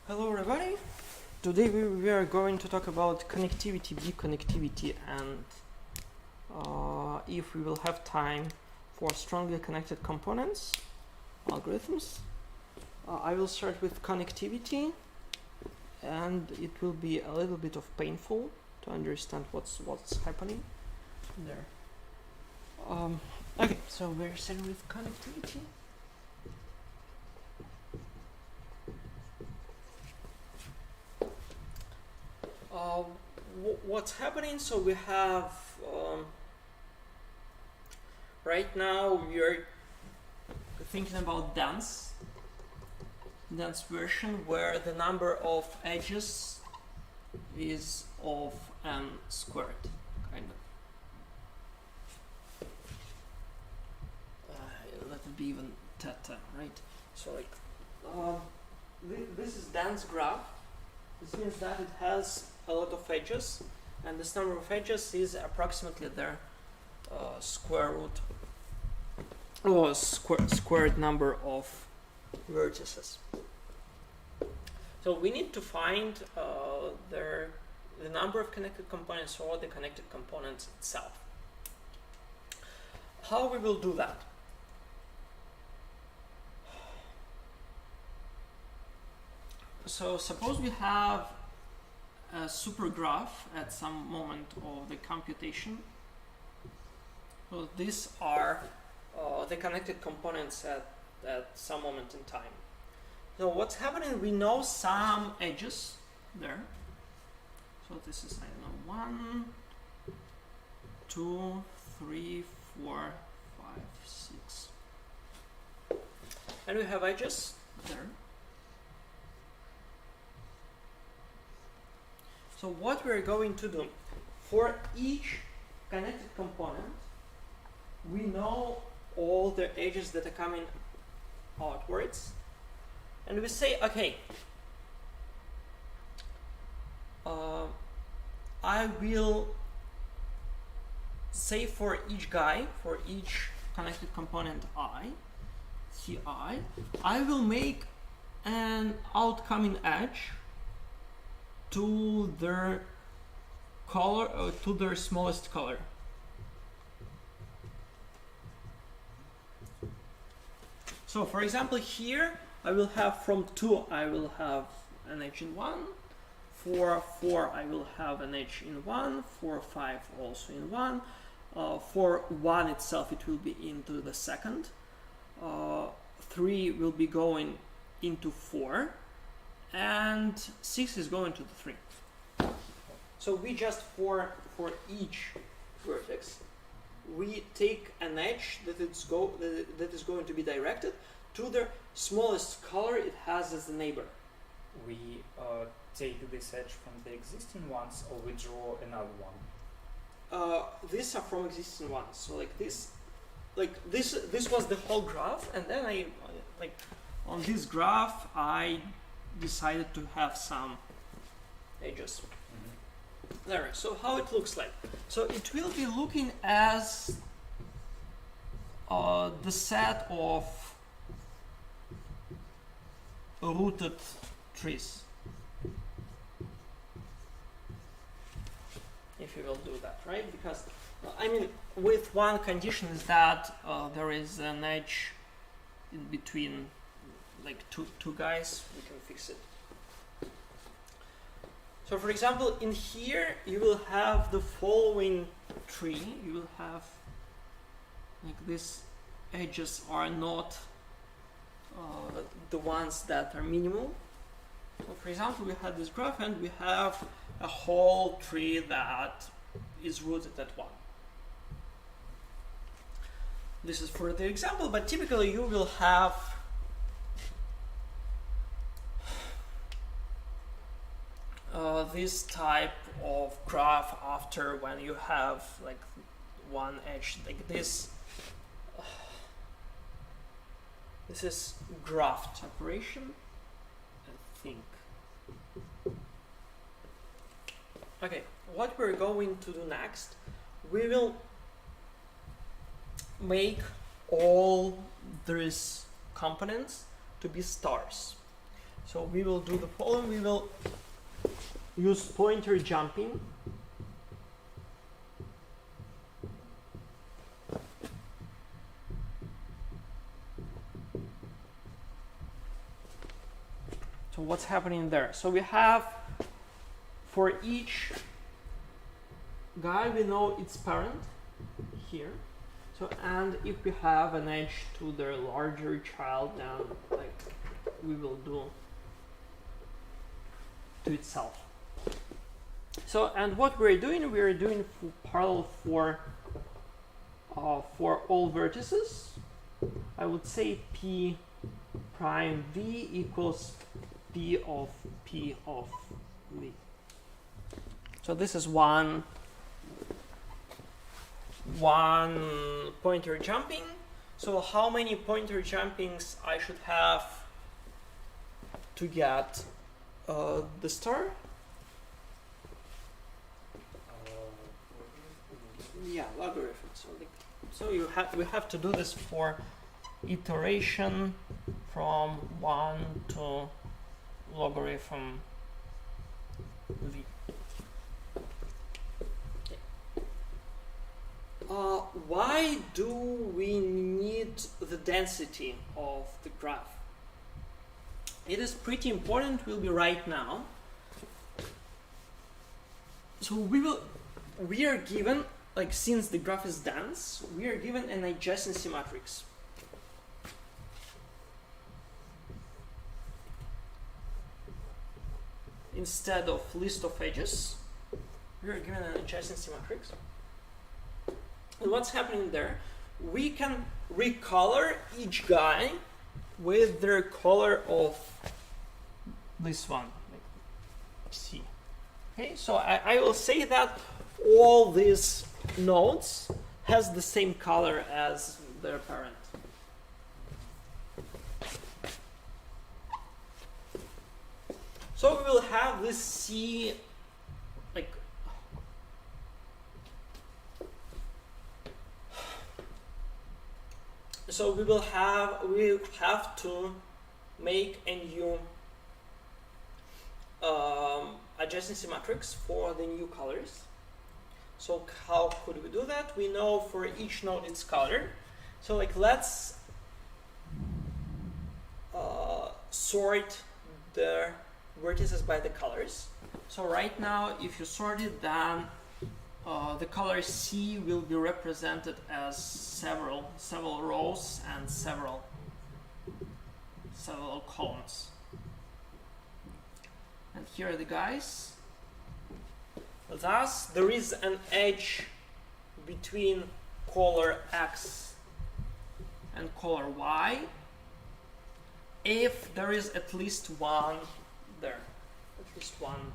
Hello everybody! Today we are going to talk about connectivity, Biconnectivity, and if we will have time for strongly connected components, algorithms. I will start with connectivity, and it will be a little bit of painful to understand what's happening there. Okay, so we're starting with connectivity. What's happening? So we have right now we are thinking about dense version where the number of edges is of n squared, kind of. Let it be even theta, right? So like this is dense graph. This means that it has a lot of edges, and this number of edges is approximately their square root or squared number of vertices. So we need to find the number of connected components or the connected components itself. How we will do that? So suppose we have a super graph at some moment of the computation. So these are the connected components at some moment in time. So what's happening, we know some edges there. So this is, I don't know, 1, 2, 3, 4, 5, 6. And we have edges there. So what we're going to do, for each connected component, we know all the edges that are coming outwards, and we say, okay, I will say for each guy, for each connected component Ci, I will make an outcoming edge to their color, to their smallest color. So for example, here I will have from 2 I will have an edge in 1, for 4 I will have an edge in 1, for 5 also in 1, for 1 itself it will be into the second, 3 will be going into 4, and 6 is going to the 3. So we just for each vertex we take an edge that is going to be directed to the smallest color it has as the neighbor. We take this edge from the existing ones, or we draw another one? These are from existing ones. So like this was the whole graph, and then I on this graph I decided to have some edges. There. So how it looks like? So it will be looking as the set of rooted trees, if you will do that, right? Because I mean, with one condition is that there is an edge in between, like two guys. We can fix it. So for example, in here you will have the following tree. You will have like these edges are not the ones that are minimal. So for example, we have this graph and we have a whole tree that is rooted at 1. This is for the example, but typically you will have this type of graph after when you have like one edge like this. This is graft operation, I think. Okay, what we're going to do next, we will make all these components to be stars. So we will do the following. We will use pointer jumping. So what's happening there? So we have, for each guy, we know its parent here. So, and if we have an edge to their larger child, then like we will do to itself. So, and what we're doing parallel for all vertices. I would say P prime V equals P of V. So this is one pointer jumping. So how many pointer jumpings I should have to get the star? Yeah, logarithm. So we have to do this for iteration from 1 to logarithm V. Why do we need the density of the graph? It is pretty important, will be right now. So we are given, like since the graph is dense, we are given an adjacency matrix. Instead of list of edges, we are given an adjacency matrix. And what's happening there? We can recolor each guy with their color of this one, like C. Okay, so I will say that all these nodes has the same color as their parent. So we will have this C, like, so we have to make a new adjacency matrix for the new colors. So how could we do that? We know for each node its color. So like let's sort the vertices by the colors. So right now, if you sort it, then the color C will be represented as several rows and several columns. And here are the guys. Thus, there is an edge between color X and color Y if there is at least one there, at least one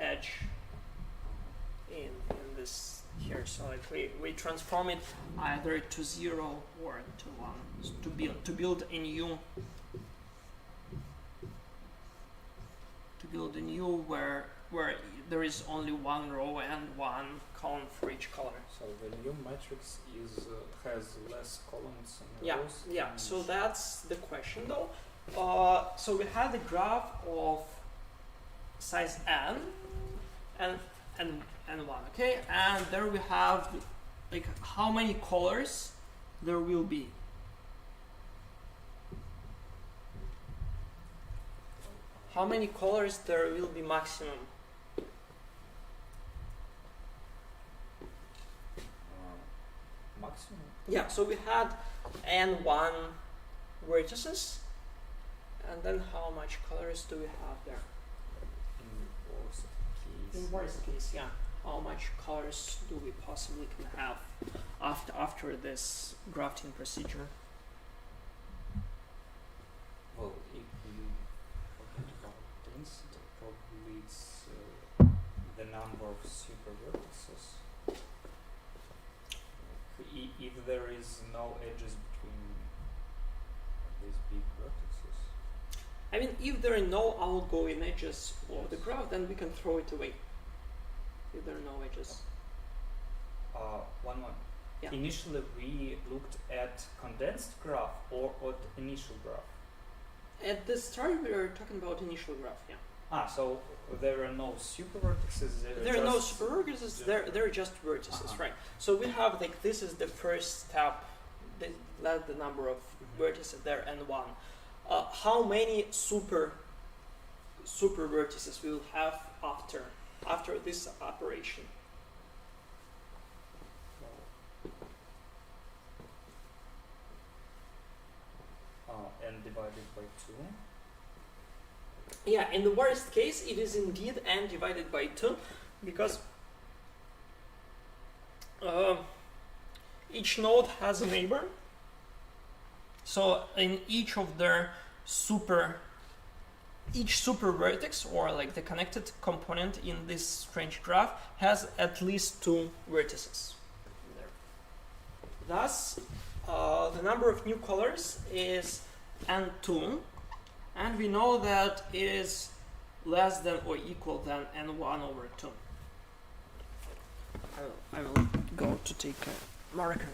edge in this here. So like we transform it either to 0 or to 1 to build a new where there is only one row and one column for each color. So the new matrix has less columns and yeah, rows. Yeah. So that's the question though. So we have the graph of size n and 1, okay, and there we have like how many colors there will be. How many colors there will be maximum? Maximum? Yeah, so we had n1 vertices, and then how much colors do we have there? In worst case, yeah. How much colors do we possibly can have after this grafting procedure? Well, if you forget about density, probably it's the number of super vertices. If there is no edges between these big vertices. I mean, if there are no outgoing edges of the graph, then we can throw it away. If there are no edges. One more. Yeah. Initially, we looked at condensed graph or at initial graph. At the start, we were talking about initial graph. Yeah. So there are no super vertices. There are no super vertices. There are just vertices, right? So we have like this is the first step. Let the number of vertices there n1. How many super vertices we will have after this operation? N divided by 2. Yeah, in the worst case, it is indeed n divided by 2, because each node has a neighbor. So in each of their each super vertex, or like the connected component in this strange graph, has at least 2 vertices. Thus, the number of new colors is n2, and we know that it is less than or equal than n1 over 2. I will go to take a marker.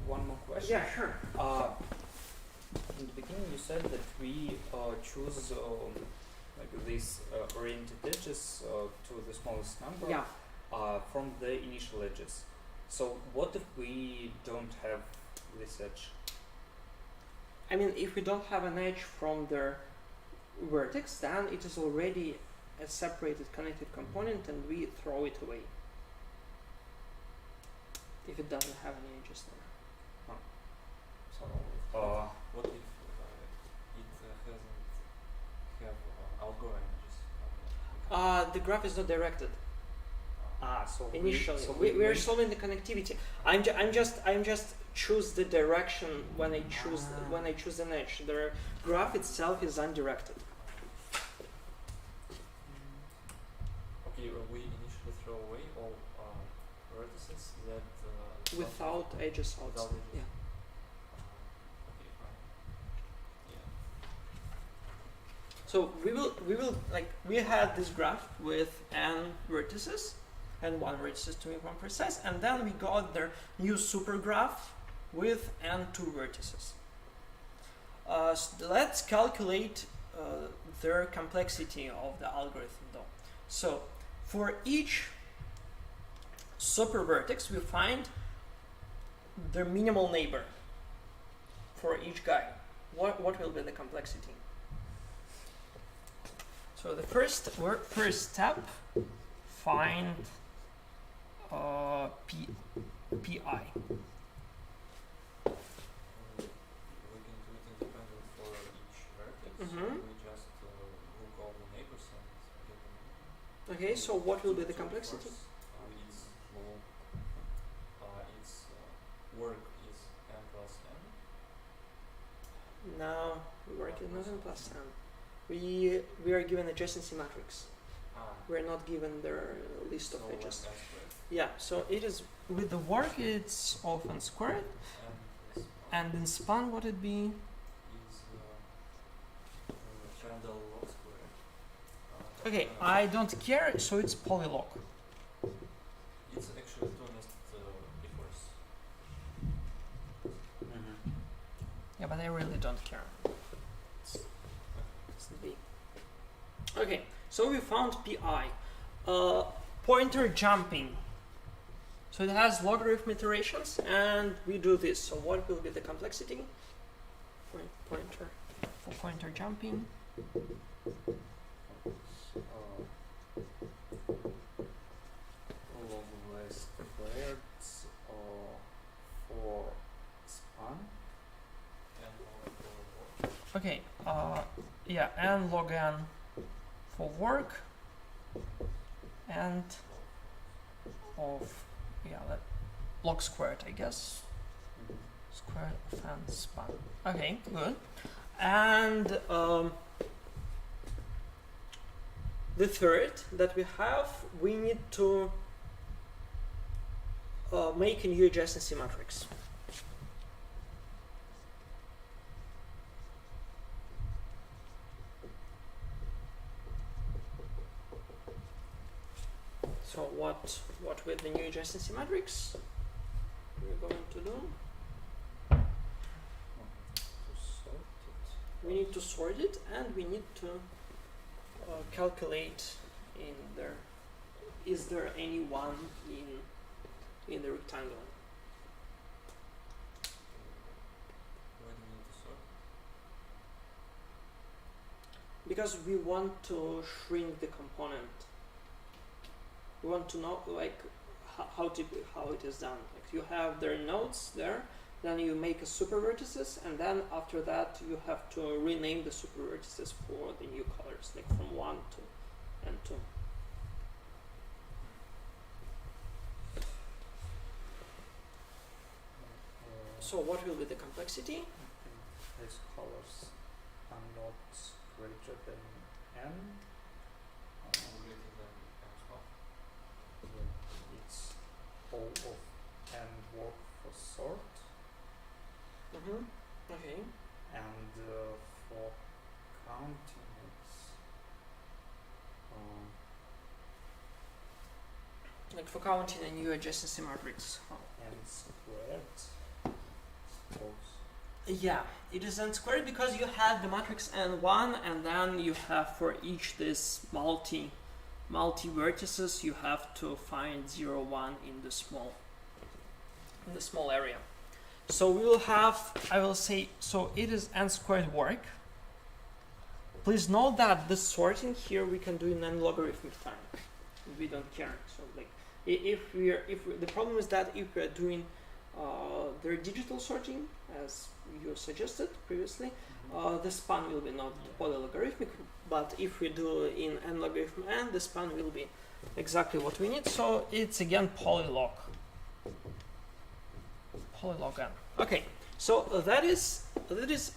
One more question. Yeah, sure. In the beginning, you said that we choose like these oriented edges to the smallest number from the initial edges. So what if we don't have this edge? I mean, if we don't have an edge from the vertex, then it is already a separated connected component, and we throw it away if it doesn't have any edges there. So what if it doesn't have outgoing edges? The graph is not directed. So Initially, we we are solving the connectivity. I'm just choose the direction when I choose an edge. The graph itself is undirected. Okay, we initially throw away all vertices that Without edges outside. without edges. Yeah. Okay, fine. Yeah. So we will like we had this graph with n vertices and 1 vertices to be more precise, and then we got the new super graph with n2 vertices. So let's calculate their complexity of the algorithm though. So for each super vertex we find the minimal neighbor for each guy. What will be the complexity? So the first step, find pi. We can do it independent for each vertex. Mhm. We just look all the neighbors and get them. Okay, so what will be the So complexity? first, its work is n plus n. Now we work with nothing plus n. We are given adjacency matrix. We are not given their list of So edges. n squared. Yeah, so it is with the work it's often squared, N plus and in span what it be? is Prandtl log squared. Okay, I don't care, so it's polylog. It's actually two nested befores. Yeah, but I really don't care. It's the B. Okay, so we found pi. Pointer jumping. So it has logarithm iterations, and we do this. So what will be the complexity for pointer jumping. Log squared for span. And log for work. Okay, yeah, and log n for work, and of, yeah, that log squared, I guess. Squared of n span. Okay, good. And the third that we have, we need to make a new adjacency matrix. So what with the new adjacency matrix we're going to do? We need to sort it, and we need to calculate in there. Is there any one in the rectangle? Why do we need to sort? Because we want to shrink the component. We want to know like how it is done. Like you have their nodes there, then you make a super vertices, and then after that you have to rename the super vertices for the new colors, like from 1 to and 2. So what will be the complexity? These colors are not greater than n. Greater than times half. It's O of n work for sort, Okay. and for counting it's Like for counting a new adjacency matrix. n squared. Yeah, it is n squared because you have the matrix n1, and then you have for each this multi vertices you have to find 0, 1 in the small area. So we will have, I will say, so it is n squared work. Please note that the sorting here we can do in n logarithmic time. We don't care. So like if the problem is that if we are doing the digital sorting as you suggested previously, the span will be not polylogarithmic, but if we do in n logarithm n, the span will be exactly what we need. So it's again polylog n. Okay, so that is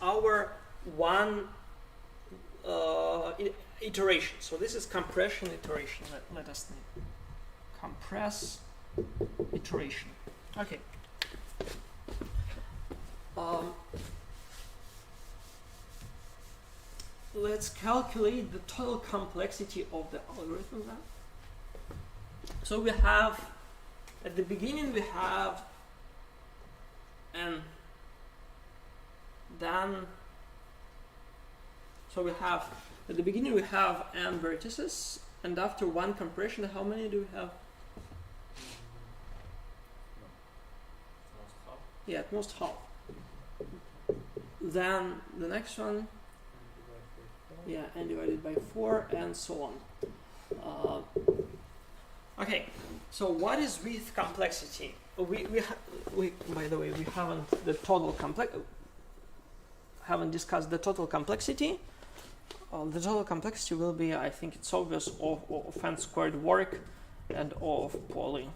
our one iteration. So this is compression iteration. Let us name compress iteration. Okay. Let's calculate the total complexity of the algorithm now. So we have, at the beginning we have n, then, so we have, at the beginning we have n vertices, and after one compression, how many do we have? Most half. Yeah, at most half. Then the next one, yeah, n divided by 4, and so on. Okay, so what is with complexity? We by the way, we haven't discussed the total complexity. The total complexity will be, I think it's obvious, of n squared work and of poly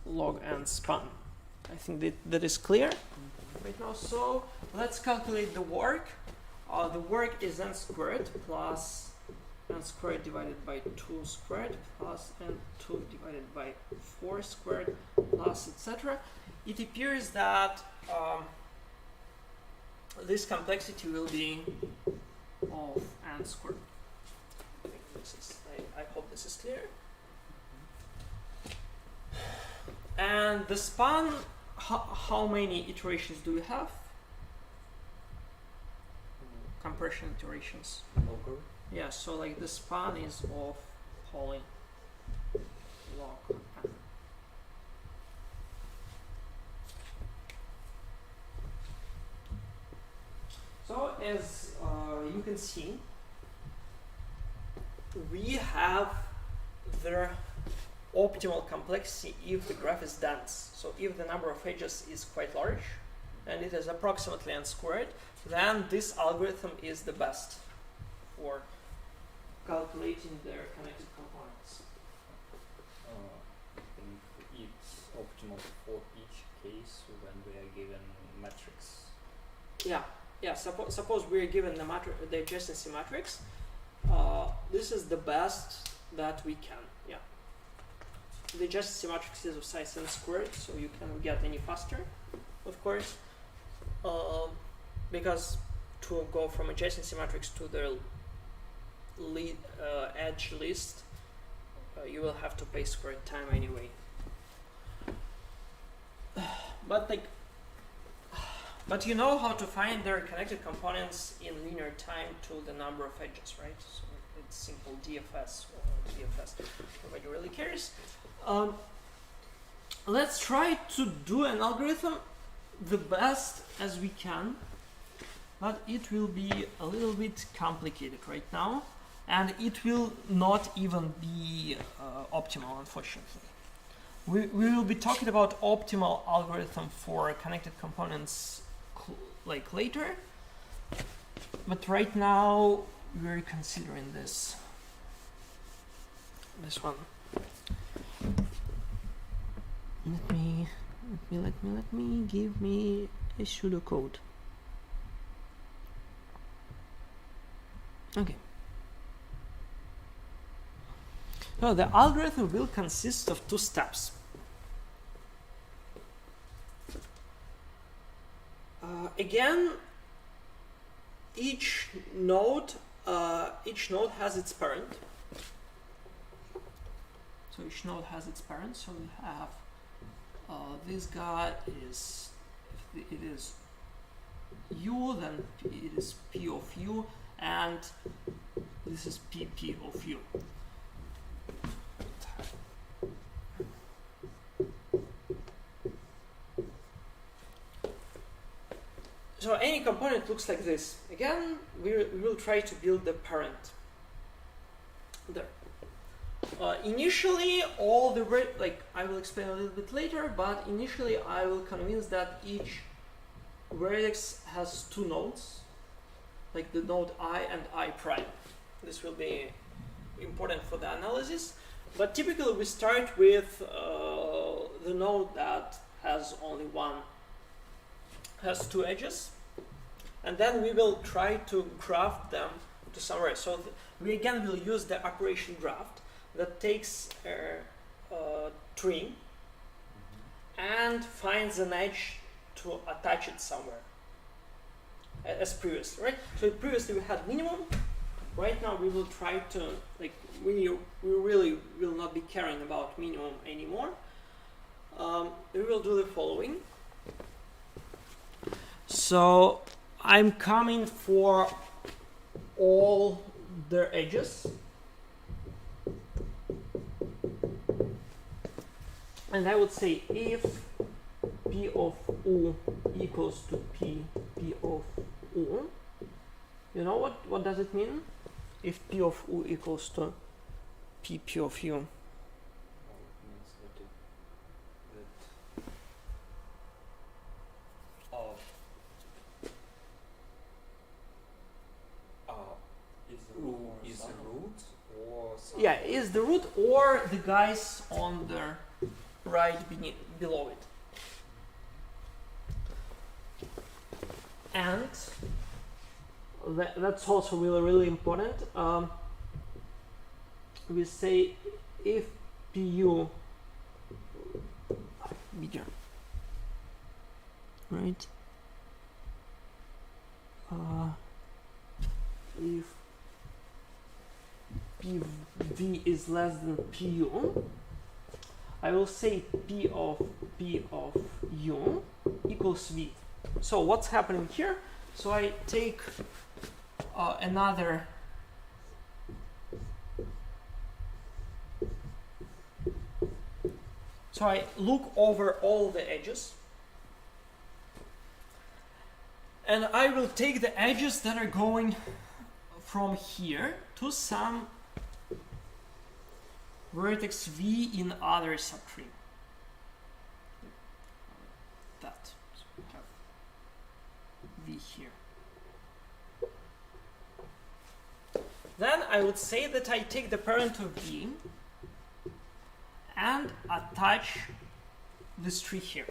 log n span. I think that is clear right now. So let's calculate the work. The work is n squared plus n squared divided by 2 squared plus n2 divided by 4 squared plus etc. It appears that this complexity will be of n squared. I hope this is clear. And the span, how many iterations do we have? Compression iterations. Log. Yeah, so like the span is of poly log n. So as you can see, we have the optimal complexity if the graph is dense. So if the number of edges is quite large and it is approximately n squared, then this algorithm is the best for calculating their connected components. I think it's optimal for each case when we are given matrix. Yeah. Suppose we are given the adjacency matrix. This is the best that we can. Yeah. The adjacency matrix is of size n squared, so you can get any faster, of course. Because to go from adjacency matrix to the edge list, you will have to pay squared time anyway. But you know how to find their connected components in linear time to the number of edges, right? So it's simple DFS or DFS. Nobody really cares. Let's try to do an algorithm the best as we can, but it will be a little bit complicated right now, and it will not even be optimal, unfortunately. We will be talking about optimal algorithm for connected components like later, but right now we're considering this one. Let me give me a pseudocode. Okay. So the algorithm will consist of two steps. Again, each node has its parent. So each node has its parent. So we have this guy is, if it is u, then it is p of u, and this is pp of u. So any component looks like this. Again, we will try to build the parent there. Initially, all the I will explain a little bit later, but initially I will convince that each vertex has two nodes, like the node I and I prime. This will be important for the analysis, but typically we start with the node that has only has two edges, and then we will try to graft them to somewhere. So we again will use the operation graft that takes a tree and finds an edge to attach it somewhere, as previously, right? So previously we had minimum. Right now we will try to, we really will not be caring about minimum anymore. We will do the following. So I'm coming for all their edges, and I would say if p of u equals to p of u, you know what does it mean? If p of u equals to p of u. Is the root or something? Yeah, is the root or the guys on the right below it. And that's also really important. We say if pu bigger, right? If pv is less than pu, I will say p of u equals v. So what's happening here? So I take another so I look over all the edges, And I will take the edges that are going from here to some vertex V in other subtree. That. So we have V here. Then I would say that I take the parent of V and attach this tree here.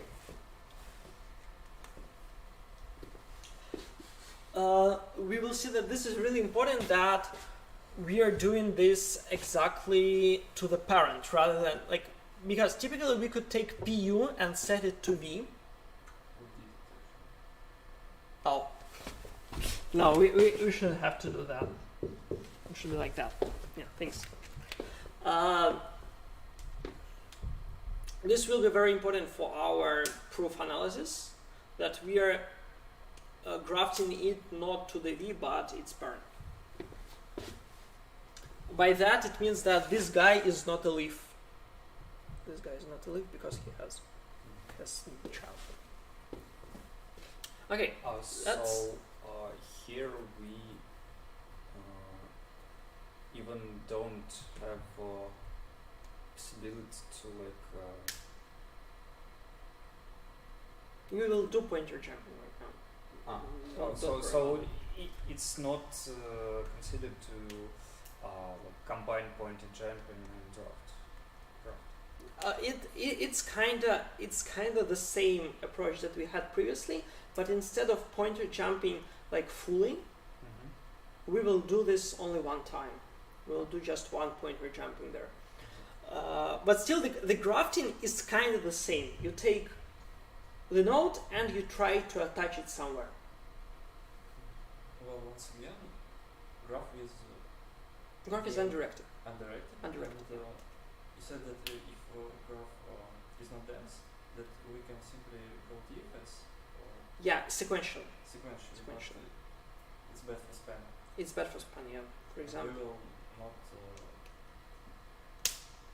We will see that this is really important, that we are doing this exactly to the parent rather than like, because typically we could take PU and set it to V. Oh, no, we shouldn't have to do that. We should be like that. Yeah, thanks. This will be very important for our proof analysis, that we are grafting it not to the V but its parent. By that it means that this guy is not a leaf. This guy is not a leaf because he has a child. Okay, so here we even don't have possibility to like. we will do pointer jumping right now. So it's not considered to like combine pointer jumping and draft. It's kinda the same approach that we had previously, but instead of pointer jumping like fully, we will do this only one time. We'll do just one pointer jumping there. But still, the grafting is kind of the same. You take the node and you try to attach it somewhere. Well, once again, graph is Undirected. undirected. Undirected. And, you said that if graph is not dense, that we can simply go DFS or Yeah, sequentially. sequentially. Sequentially. But it's bad for span. It's bad for span, yeah. For example. We will not.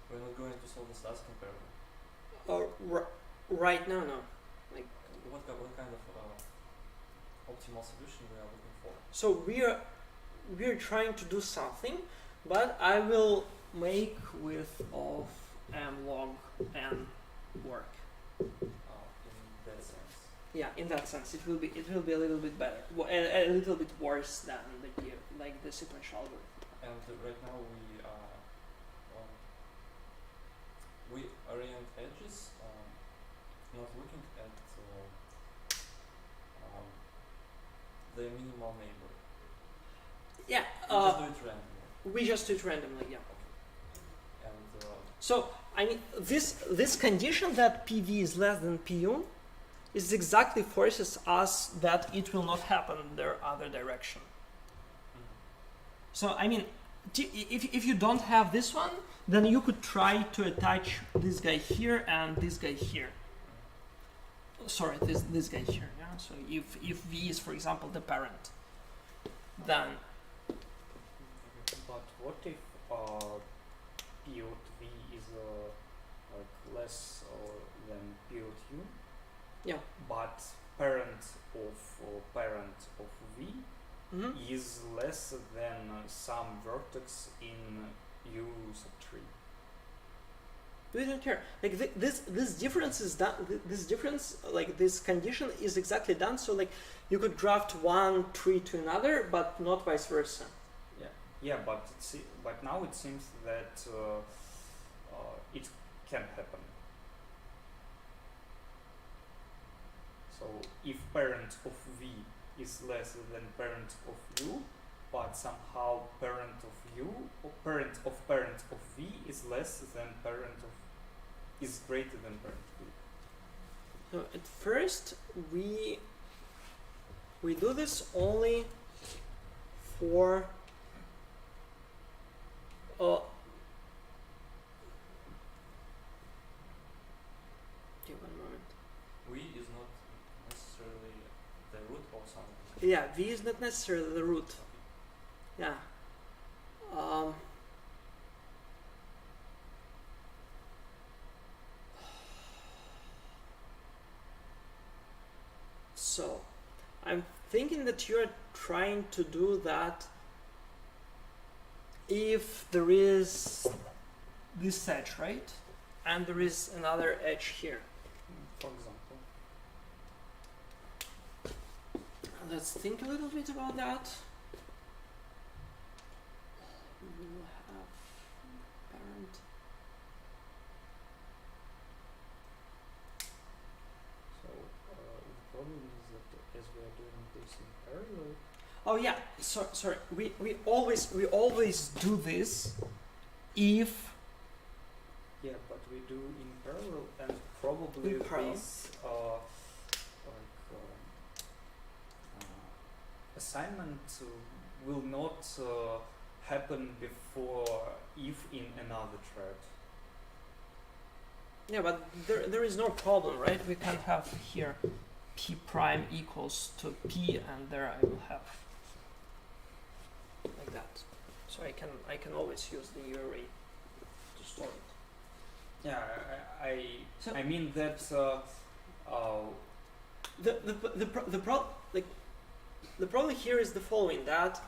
We're not going to solve the stats comparable. Right now, no. Like, What kind of optimal solution we are looking for? so we are trying to do something, but I will make with of m log n work. In that sense. Yeah, in that sense, it will be a little bit better, a little bit worse than the sequential algorithm. And right now we orient edges, not looking at the minimal neighbor. Yeah, We just do it randomly. we just do it randomly. Yeah. And So I mean, this condition that PV is less than PU is exactly forces us that it will not happen in the other direction. So I mean, if you don't have this one, then you could try to attach this guy here and this guy here. Sorry, this guy here. Yeah. So if V is, for example, the parent, then But what if P of V is like less than P of U? yeah. But parent of V is less than some vertex in U sub 3. We don't care. Like this difference is done. This difference, like this condition, is exactly done. So like you could draft one tree to another, but not vice versa. Yeah, but now it seems that it can happen. So if parent of V is less than parent of U, but somehow parent of U or parent of V is less than is greater than parent of V. So at first we do this only for okay, one moment. V is not necessarily the root or something. Yeah, V is not necessarily the root. Yeah. So I'm thinking that you're trying to do that if there is this edge, right? And there is another edge here. For example. Let's think a little bit about that. We will have parent. So the problem is that as we are doing this in parallel. Oh yeah, sorry. We always do this if Yeah, but we do in parallel, and probably In parallel. this assignment will not happen before if in another thread. yeah, but there is no problem, right? We can have here p prime equals to p, and there I will have like that. So I can always use the array to store it. Yeah, So- I mean that The problem here is the following, that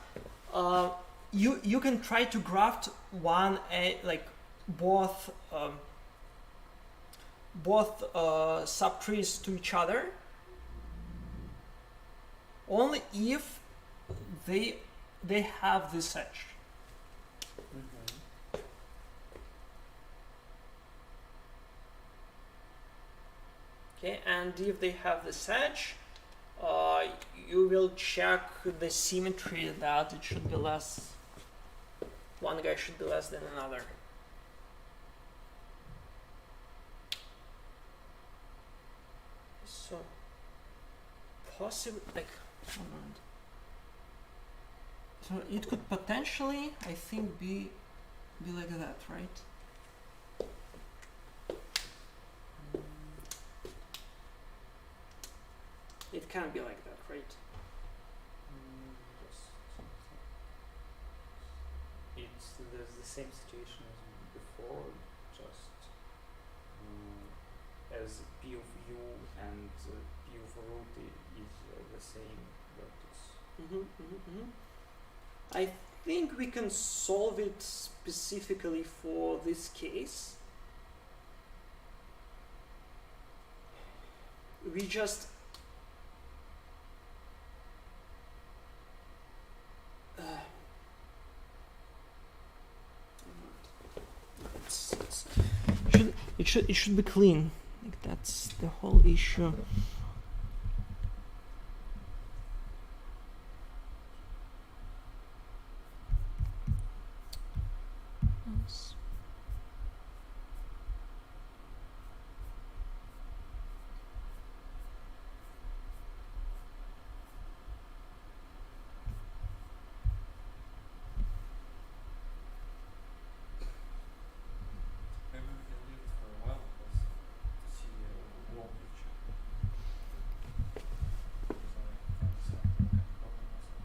you can try to graft both subtrees to each other only if they have this edge. Okay, and if they have this edge, you will check the symmetry that it should be less. One guy should be less than another. So, possibly, like, one moment. So it could potentially, I think, be like that, right? It can be like that, right? It's there's the same situation as before, just as p of u and p of root is the same vertex. I think we can solve it specifically for this case. We just it should be clean. Like, that's the whole issue. Maybe we can leave it for a while because to see a wall picture. Because I find some kind of problem also.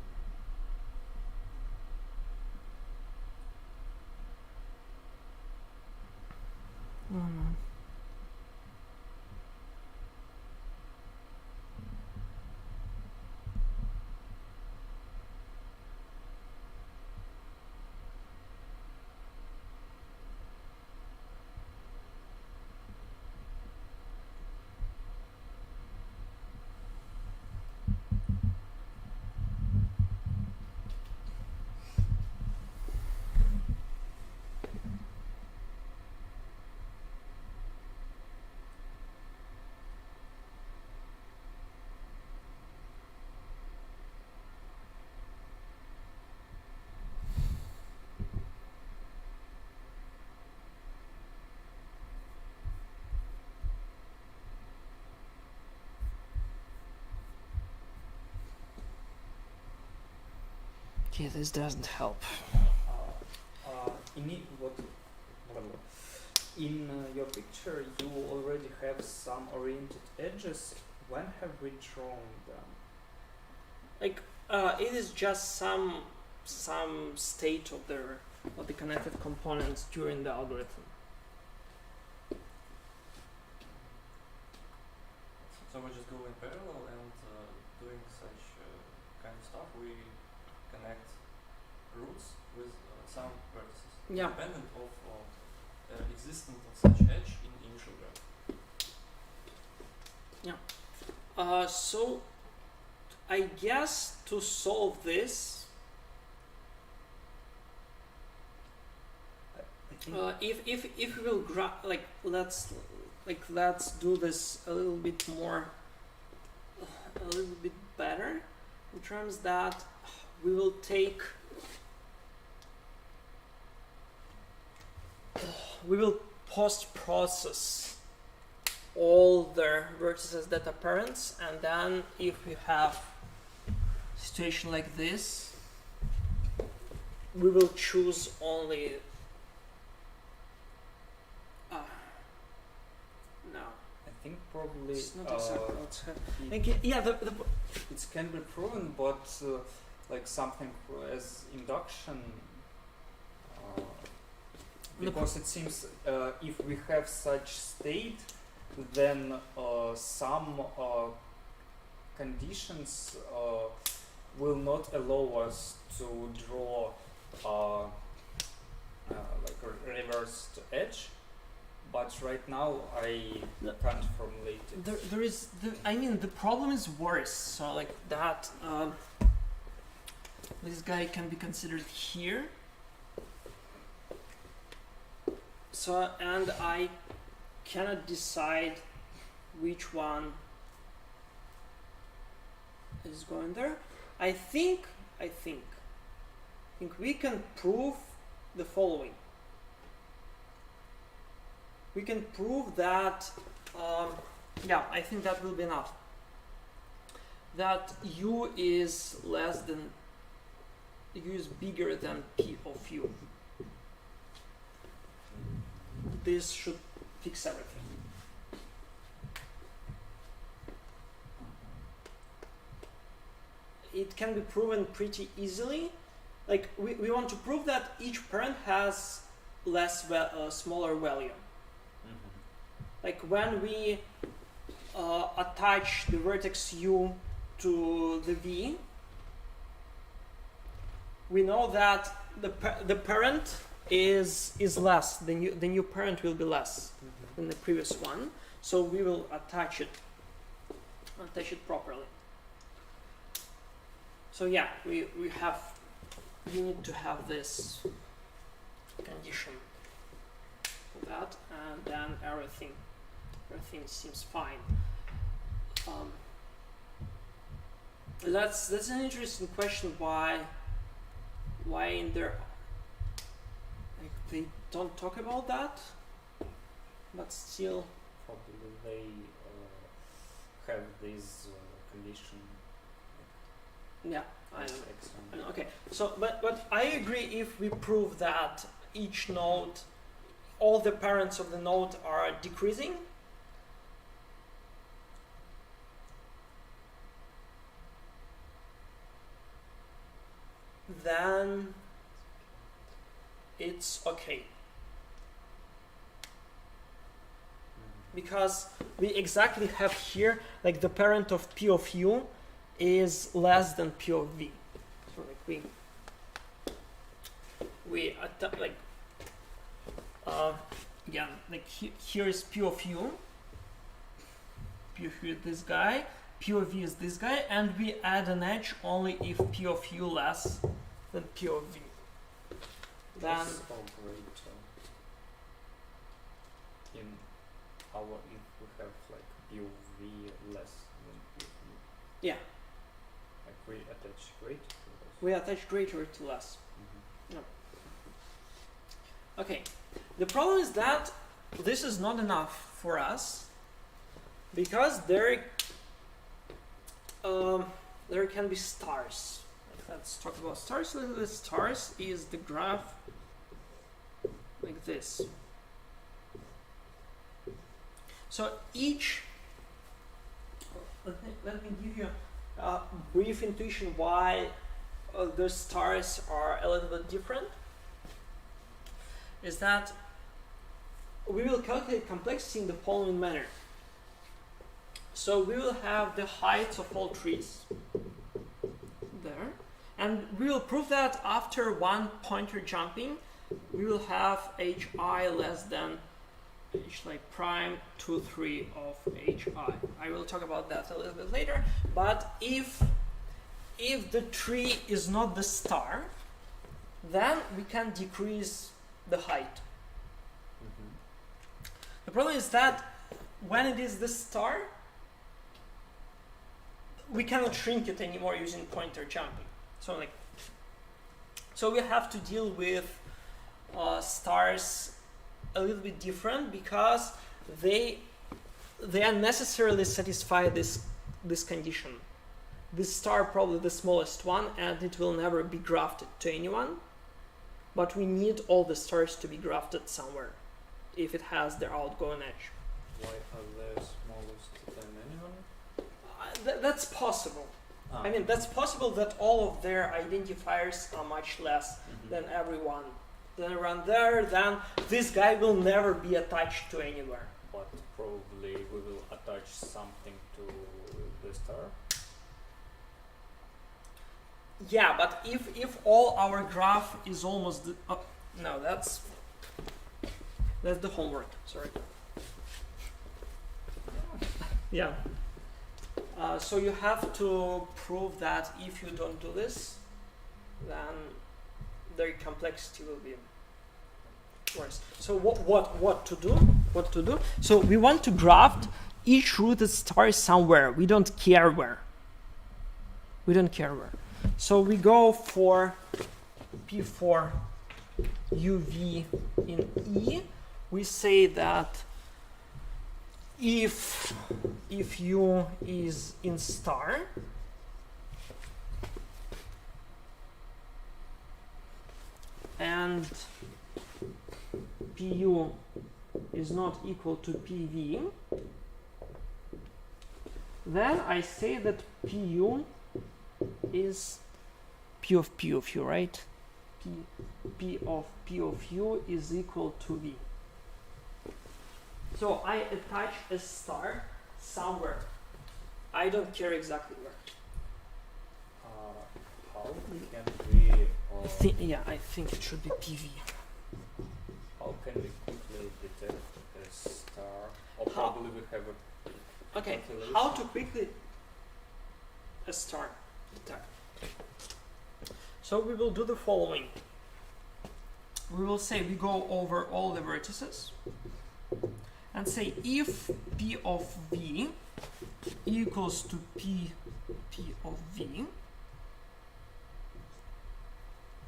Oh no. Okay, this doesn't help. In your picture, you already have some oriented edges. When have we drawn them? Like, it is just some state of the connected components during the algorithm. So we just go in parallel and doing such kind of stuff, we connect roots with some vertices, Yeah. independent of existence of such edge in initial graph. So I guess to solve this, if we will let's do this a little bit better, in terms that we will take we will post-process all the vertices that are parents, and then if we have a situation like this, we will choose only no. I think probably It's not exactly what's happening. it, Yeah, it can be proven, but like something as induction, because it seems if we have such state, then some conditions will not allow us to draw like a reversed edge. But right now I can't formulate it. there is I mean the problem is worse. So like that, this guy can be considered here. So and I cannot decide which one is going there. I think we can prove the following. We can prove that, yeah, I think that will be enough. That U is bigger than P of U. This should fix everything. It can be proven pretty easily. Like we want to prove that each parent has smaller value. Like when we attach the vertex U to the V, we know that the parent is less. The new parent will be less than the previous one. So we will attach it properly. So yeah, we need to have this condition for that, and then everything seems fine. That's an interesting question. Why in there they don't talk about that, but still probably they have this condition. Yeah, I know. Okay, so but I agree if we prove that each node, all the parents of the node are decreasing. Then it's okay. Because we exactly have here, like the parent of P of U is less than P of V. So like like again, like here is P of U. P of U is this guy. P of V is this guy, and we add an edge only if P of U less than P of V. Then that's all great. In our if we have like P of V less than P of U. yeah, Like we attach greater to less. we attach greater to less. Okay, the problem is that this is not enough for us because there can be stars. Let's talk about stars. The stars is the graph like this. So each, let me give you a brief intuition why the stars are a little bit different. Is that we will calculate complexity in the following manner. So we will have the heights of all trees there, and we will prove that after one pointer jumping, we will have hi less than h like prime 2, 3 of hi. I will talk about that a little bit later. But if the tree is not the star, then we can decrease the height. Mm-hmm. The problem is that when it is the star, we cannot shrink it anymore using pointer jumping. So we have to deal with stars a little bit different, because they unnecessarily satisfy this condition. This star probably the smallest one, and it will never be grafted to anyone. But we need all the stars to be grafted somewhere if it has their outgoing edge. Why are they smallest than anyone? That's possible. Ah. I mean, that's possible that all of their identifiers are much less than everyone. Then around there, then this guy will never be attached to anywhere. But probably we will attach something to the star. Yeah, but if all our graph is almost no, that's the homework. Sorry. Yeah. So you have to prove that if you don't do this, then their complexity will be worse. So what to do? What to do? So we want to graft each rooted star somewhere. We don't care where. We don't care where. So we go for P4 UV in E. We say that if U is in star, and PU is not equal to PV, then I say that PU is P of U, right? P of U is equal to V. So I attach a star somewhere. I don't care exactly where. How can we? I think it should be PV. How can we quickly detect a star? Or How? probably we have a Okay, calculation. how to quickly a star detect? So we will do the following. We will say we go over all the vertices and say if P of V equals to P of V,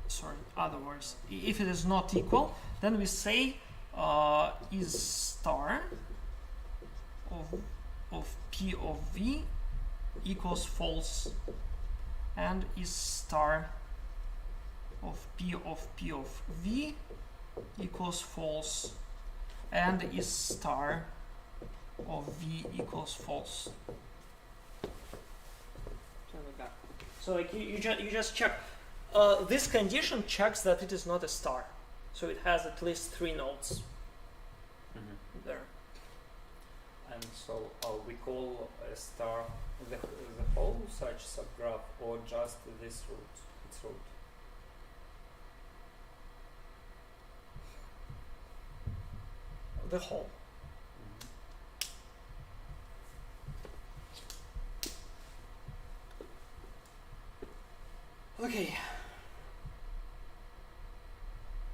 sorry, other words, if it is not equal, then we say is star of P of V equals false, and is star of P of V equals false, and is star of V equals false. So like you just check. This condition checks that it is not a star, so it has at least 3 nodes there. And so we call a star the whole such subgraph, or just this root, its root? The whole. Okay.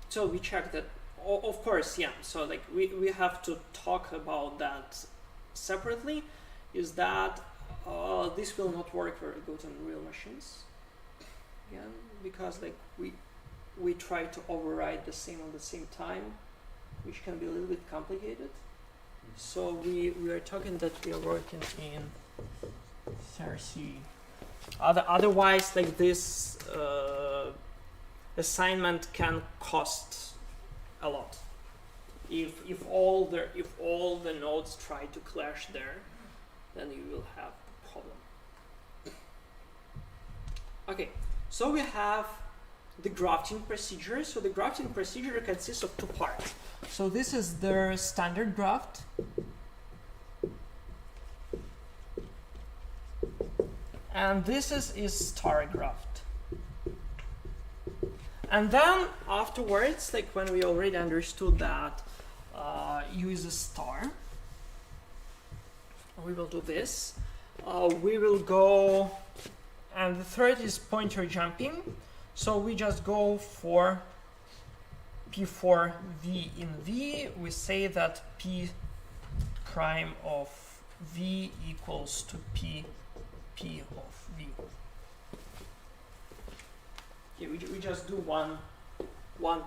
So we check that, of course, yeah. So like we have to talk about that separately. Is that this will not work very good on real machines, again, because like we try to override the same at the same time, which can be a little bit complicated. So we are talking that we are working in CRC. Otherwise, like this assignment can cost a lot. If all the nodes try to clash there, then you will have a problem. Okay, so we have the grafting procedure. So the grafting procedure consists of 2 parts. So this is the standard graft. and this is star graft. And then afterwards, like when we already understood that U is a star, we will do this. We will go, and the third is pointer jumping. So we just go for P4 V in V. We say that P prime of V equals to P of V. Okay, we just do one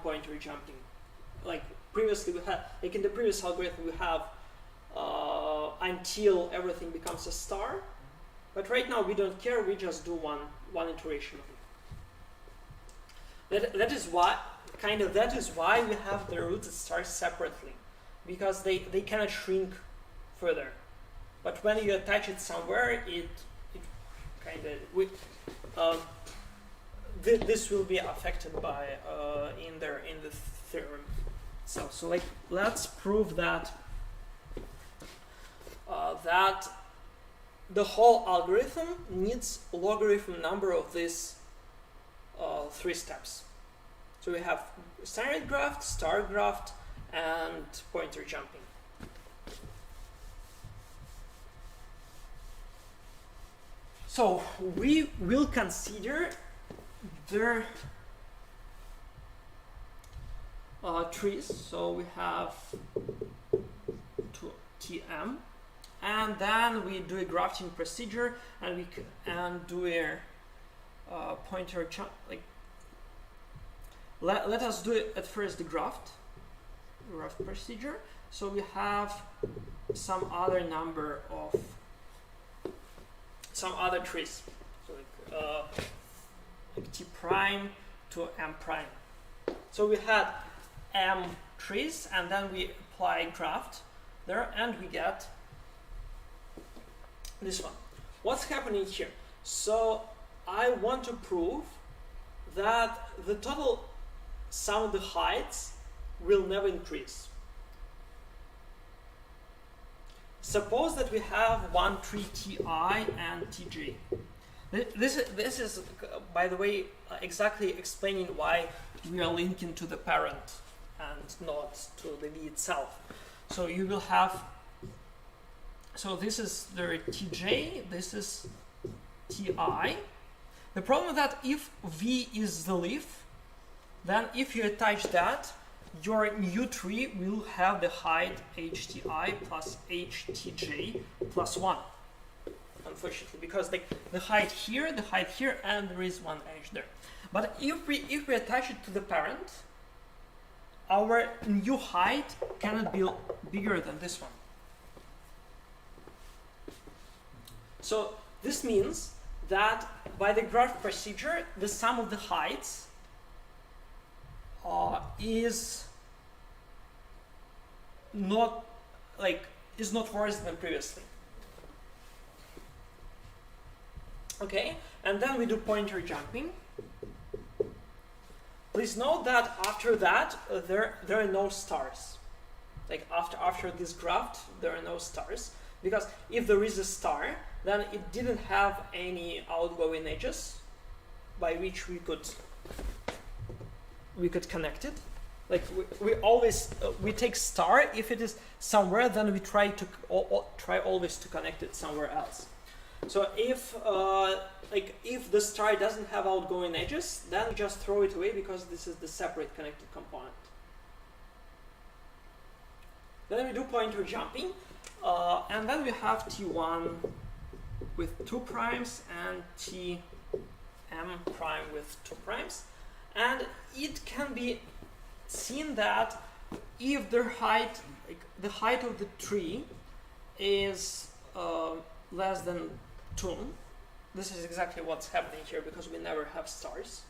pointer jumping. Like previously we had, like in the previous algorithm we have until everything becomes a star, but right now we don't care. We just do one iteration of it. That is why we have the roots and stars separately, because they cannot shrink further. But when you attach it somewhere, it kind of this will be affected by in the theorem itself. So like let's prove that that the whole algorithm needs logarithm number of these 3 steps. So we have standard graft, star graft, and pointer jumping. So we will consider their trees. So we have to TM, and then we do a grafting procedure, and we do a pointer like. Let us do it at first the graft procedure. So we have some other number of some other trees. So like T prime to M prime. So we had M trees, and then we apply graft there, and we get this one. What's happening here? So I want to prove that the total sum of the heights will never increase. Suppose that we have one tree Ti and Tj. This is, by the way, exactly explaining why we are linking to the parent and not to the V itself. So you will have, so this is the Tj, this is Ti. The problem is that if V is the leaf, then if you attach that, your new tree will have the height HTI plus HTJ plus 1. Unfortunately, because like the height here, and there is one edge there. But if we attach it to the parent, our new height cannot be bigger than this one. So this means that by the graph procedure, the sum of the heights is not worse than previously. Okay, and then we do pointer jumping. Please note that after that there are no stars. Like after this graft there are no stars, because if there is a star, then it didn't have any outgoing edges by which we could connect it. Like we always we take star if it is somewhere, then we try always to connect it somewhere else. So if the star doesn't have outgoing edges, then we just throw it away because this is the separate connected component. Then we do pointer jumping, and then we have T1 with 2 primes and Tm prime with 2 primes. And it can be seen that if the height of the tree is less than 2, this is exactly what's happening here, because we never have stars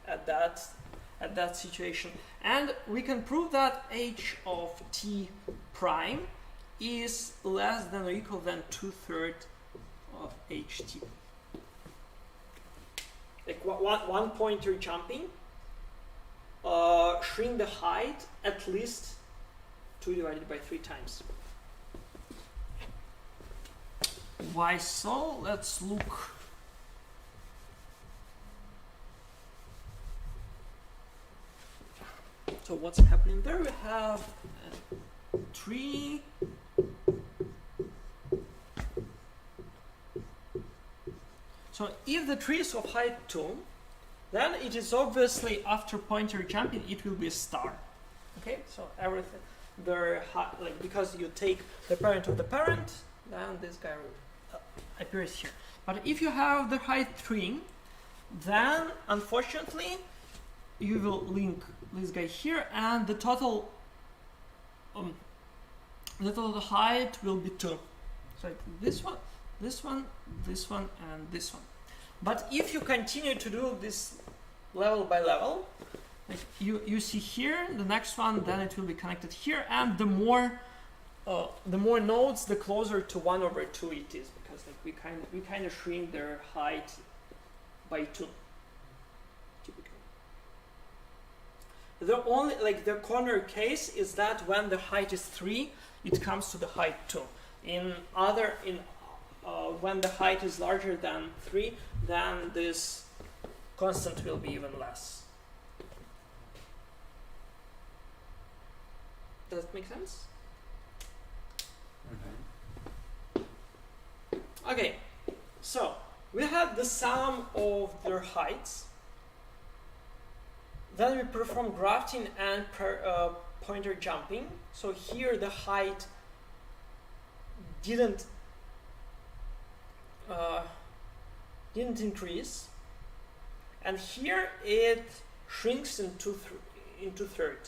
at that situation. And we can prove that h of T prime is less than or equal than 2/3 of ht. Like one pointer jumping shrink the height at least 2 divided by 3 times. Why so? Let's look So what's happening there? We have a tree. So if the tree is of height 2, then it is obviously after pointer jumping it will be a star. Okay, so everything like because you take the parent of the parent, then this guy appears here. But if you have the height 3, then unfortunately you will link this guy here, and the total height will be 2. So this one, this one, this one, and this one. But if you continue to do this level by level, like you see here, the next one, then it will be connected here, and the more nodes, the closer to 1/2 it is, because like we kind of shrink their height by 2. Typically, the only the corner case is that when the height is 3, it comes to the height 2. When the height is larger than 3, then this constant will be even less. Does that make sense? Okay, so we have the sum of their heights. Then we perform grafting and pointer jumping. So here the height didn't increase, and here it shrinks into third.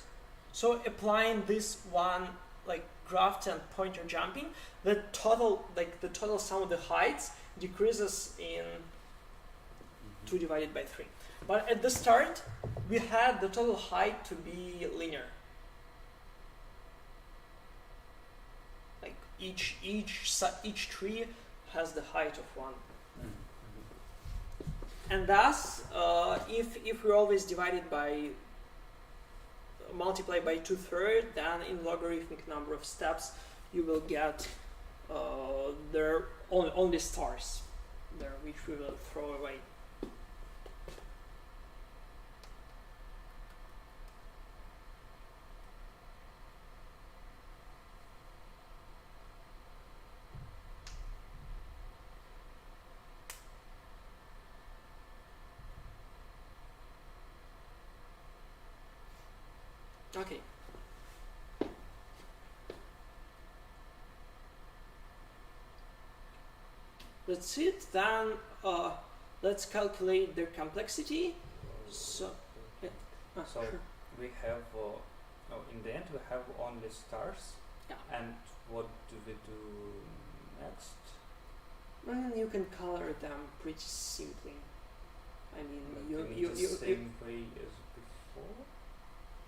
So applying this one, like graft and pointer jumping, the total sum of the heights decreases in 2 divided by 3. But at the start, we had the total height to be linear. Like each tree has the height of 1. And thus, if we always divide it by multiply by 2/3, then in logarithmic number of steps you will get there only stars there, which we will throw away. Okay. That's it. Then let's calculate their complexity. So, yeah. So sure. we have, in the end we have only stars. Yeah. And what do we do next? You can color them pretty simply. I mean, Like you in the same way as before?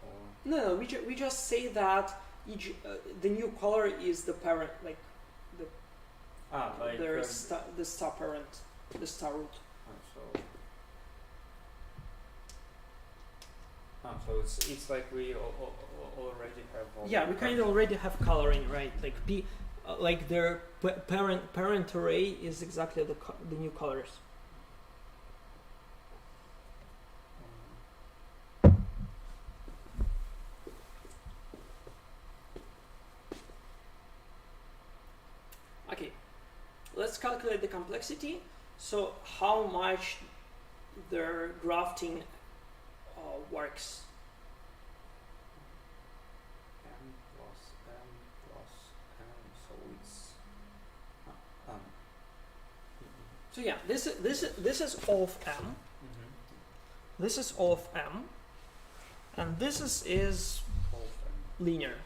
Or no, we just say that each the new color is the parent, like the star parent, the star root. So it's like we already have. Yeah, we kind of already have coloring, right? Like like their parent array is exactly the new colors. Okay, let's calculate the complexity. So how much their grafting works. M plus M plus M, so it's So yeah, this is all of M. This is all of M, and this is linear,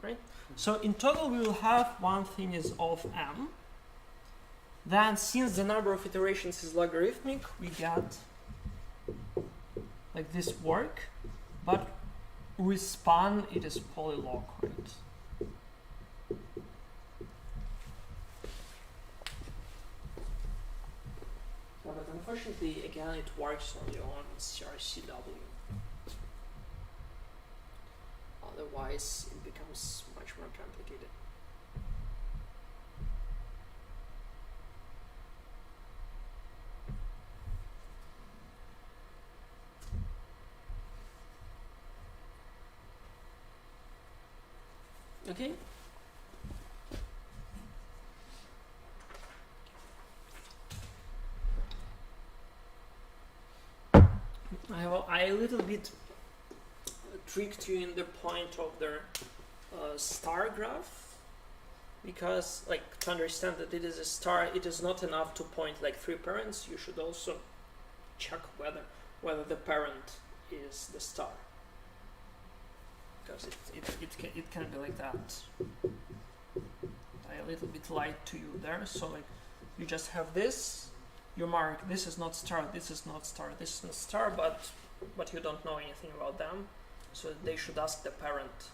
right? So in total we will have one thing is all of M. Then since the number of iterations is logarithmic, we get like this work, but with span it is polylog, right? But unfortunately, again, it works only on CRCW. Otherwise, it becomes much more complicated. Okay. I a little bit tricked you in the point of the star graph, because like to understand that it is a star, it is not enough to point like 3 parents. You should also check whether the parent is the star, because it can be like that. I a little bit lied to you there. So like you just have this, you mark this is not star, this is not star, this is not star, but you don't know anything about them, so they should ask the parent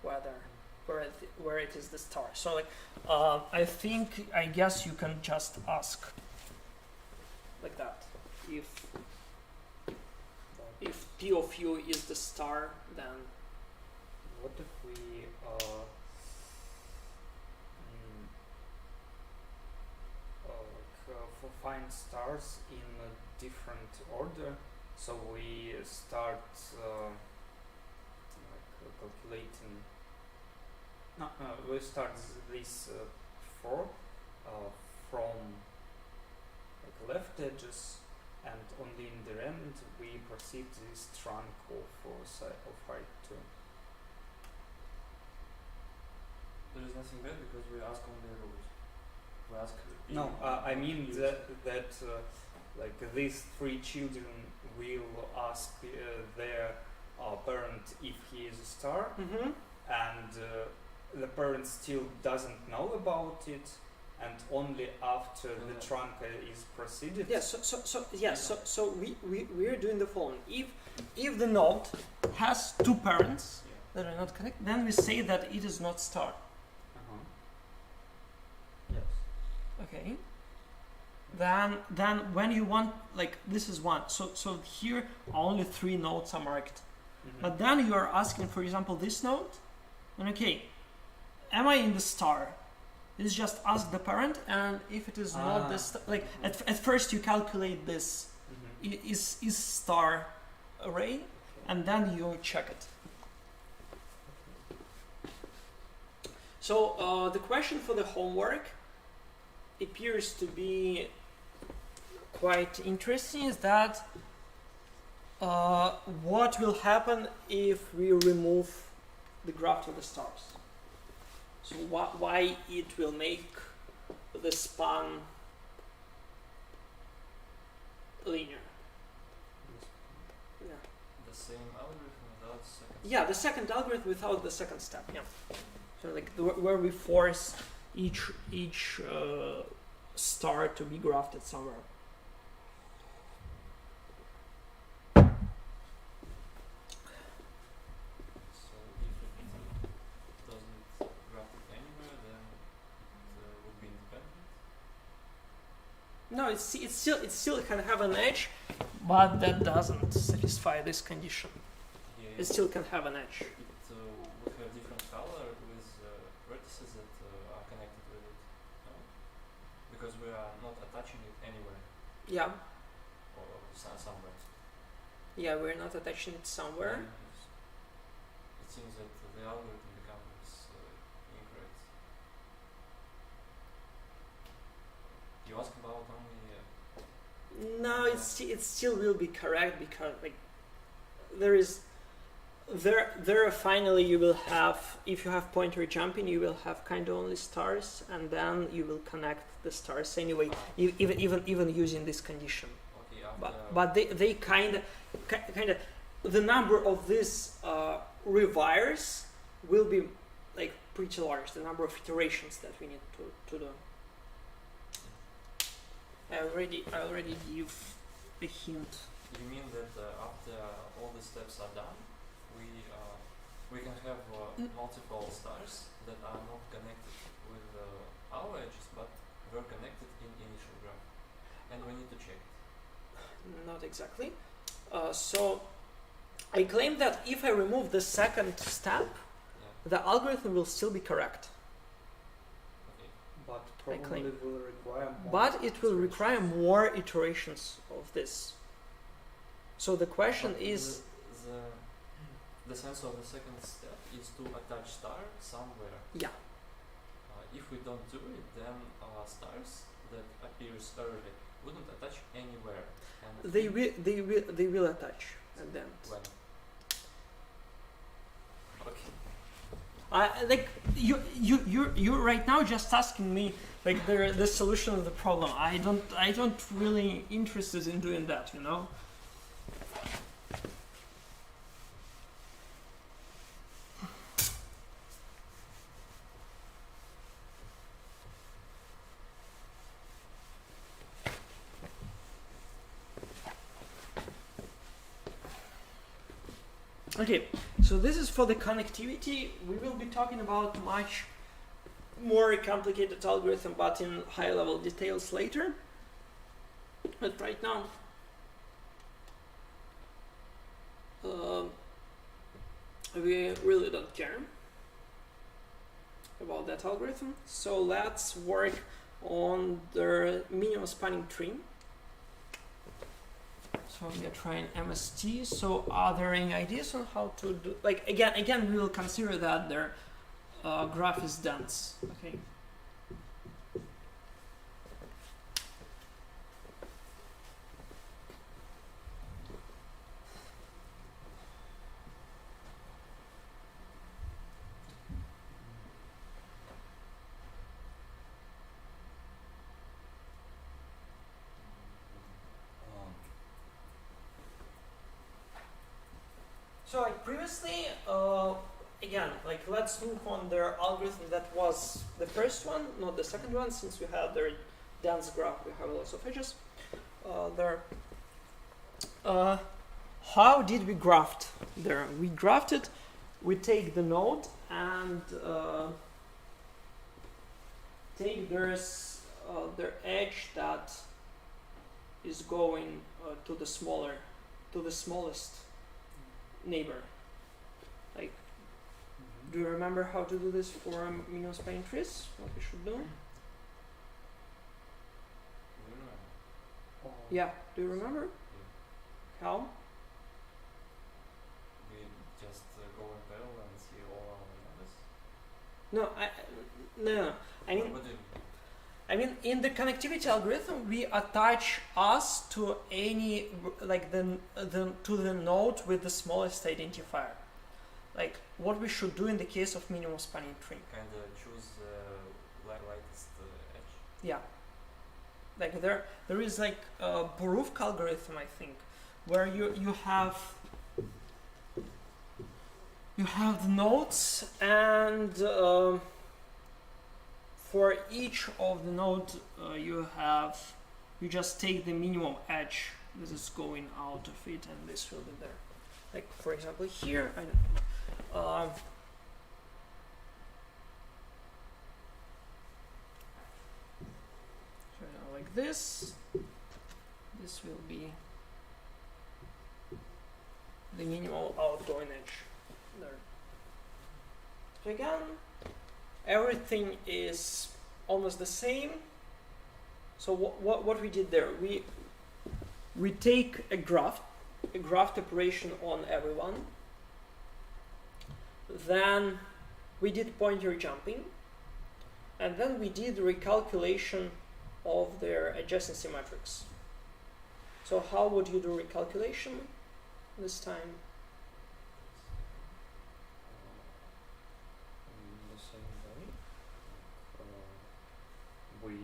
where it is the star. So like I guess you can just ask like that. If P of U is the star, then what if we find stars in a different order? So we start calculating. We start this 4 from like left edges, and only in the end we proceed this trunk of height 2. There is nothing bad because we ask only root. We ask. No, I mean that like these 3 children will ask their parent if he is a star, and the parent still doesn't know about it, and only after the trunk is proceeded. Yes. So we are doing the following. If the node has 2 parents that are not connected, then we say that it is not star. Yes. Okay. Then when you want, like this is 1. So here only 3 nodes are marked. But then you are asking, for example, this node. And okay, am I in the star? This just ask the parent, and if it is not the star, like at first you calculate this is star array, and then you check it. So the question for the homework appears to be quite interesting, is that what will happen if we remove the graph of the stars? So why it will make the span linear? Yeah. The same algorithm without second. Yeah, the second algorithm without the second step. Yeah. So like where we force each star to be grafted somewhere. No, it still can have an edge, but that doesn't satisfy this condition. Yeah, it still can have an edge. It would have different color with vertices that are connected with it, because we are not attaching it anywhere. Yeah. Or somewhere. Yeah, we're not attaching it somewhere. It seems that the algorithm becomes incorrect. You ask about only. No, it still will be correct, because like there finally you will have, if you have pointer jumping, you will have kind of only stars, and then you will connect the stars anyway, even using this condition. Okay, but they kind of the number of these rewires will be like pretty large, the number of iterations that we need to do. I already give a hint. You mean that after all the steps are done, we can have multiple stars that are not connected with our edges, but were connected in initial graph, and we need to check it? Not exactly. So I claim that if I remove the second step, the algorithm will still be correct. But probably it will require more. But it will require more iterations of this. So the question is, the sense of the second step is to attach star somewhere. Yeah. If we don't do it, then stars that appears early wouldn't attach anywhere. And They will attach at the end. when? Okay. Like you're right now just asking me like the solution of the problem. I don't really interested in doing that, you know. Okay, so this is for the connectivity. We will be talking about much more complicated algorithm, but in high level details later. But right now, we really don't care about that algorithm. So let's work on the minimum spanning tree. So we are trying MST. So are there any ideas on how to do? Like again, we will consider that their graph is dense. Okay. So like previously, again, like let's move on their algorithm that was the first one, not the second one, since we had their dense graph, we have lots of edges. How did we graft there? We grafted, we take the node and take their edge that is going to the smallest neighbor. Like, do you remember how to do this for minimum spanning trees? What we should do? Yeah, do you remember? Yeah. How? We just go in parallel and see all our numbers. No. I mean, What do you mean? I mean, in the connectivity algorithm, we attach us to any like to the node with the smallest identifier. Like what we should do in the case of minimum spanning tree. Kind of choose the lightest edge. Yeah. Like there is like a Boruvka algorithm, I think, where you have the nodes and for each of the node you just take the minimum edge that is going out of it, and this will be there. Like for example here, so like this will be the minimal outgoing edge there. So again, everything is almost the same. So what we did there, we take a graft operation on everyone. Then we did pointer jumping, and then we did recalculation of their adjacency matrix. So how would you do recalculation this time? In the same way, we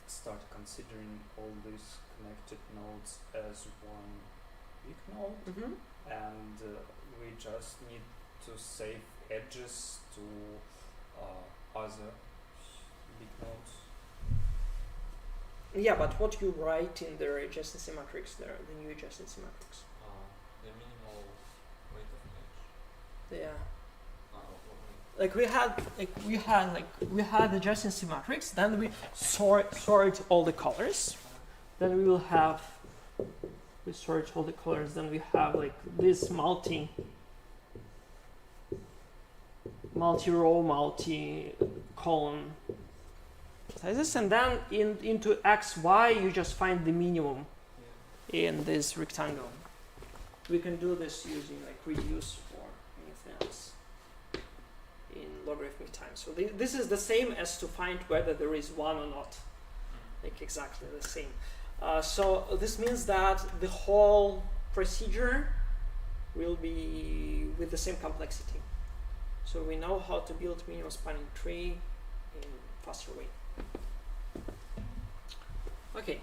start considering all these connected nodes as one big node, Mm-hmm. and we just need to save edges to other big nodes. Yeah, but what you write in their adjacency matrix there, the new adjacency matrix. The minimal weight of edge. Yeah. What Like we had adjacency matrix, then we sort all the colors, then we will have sort all the colors, then we have like this multi-row, multi-column sizes, and then into X, Y, you just find the minimum in this rectangle. we can do this using like reduce or anything else in logarithmic time. So this is the same as to find whether there is one or not, like exactly the same. So this means that the whole procedure will be with the same complexity. So we know how to build minimum spanning tree in faster way. Okay.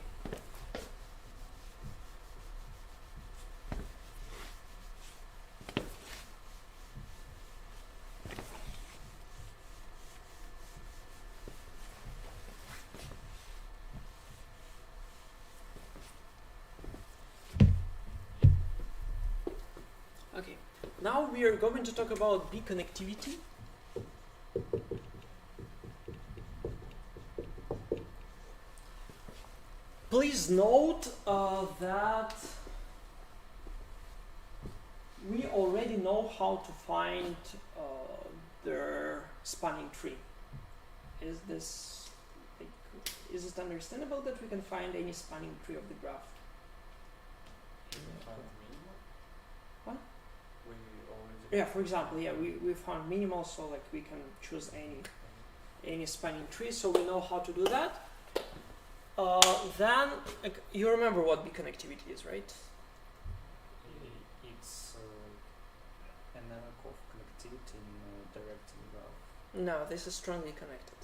Okay. Now we are going to talk about biconnectivity. Please note that we already know how to find their spanning tree. Is this like, is it understandable that we can find any spanning tree of the graph? What? We already. Yeah, for example, yeah, we found minimal, so like we can choose any spanning tree, so we know how to do that. Then like, you remember what biconnectivity is, right? It's an analog of connectivity in directed graph. No, this is strongly connected.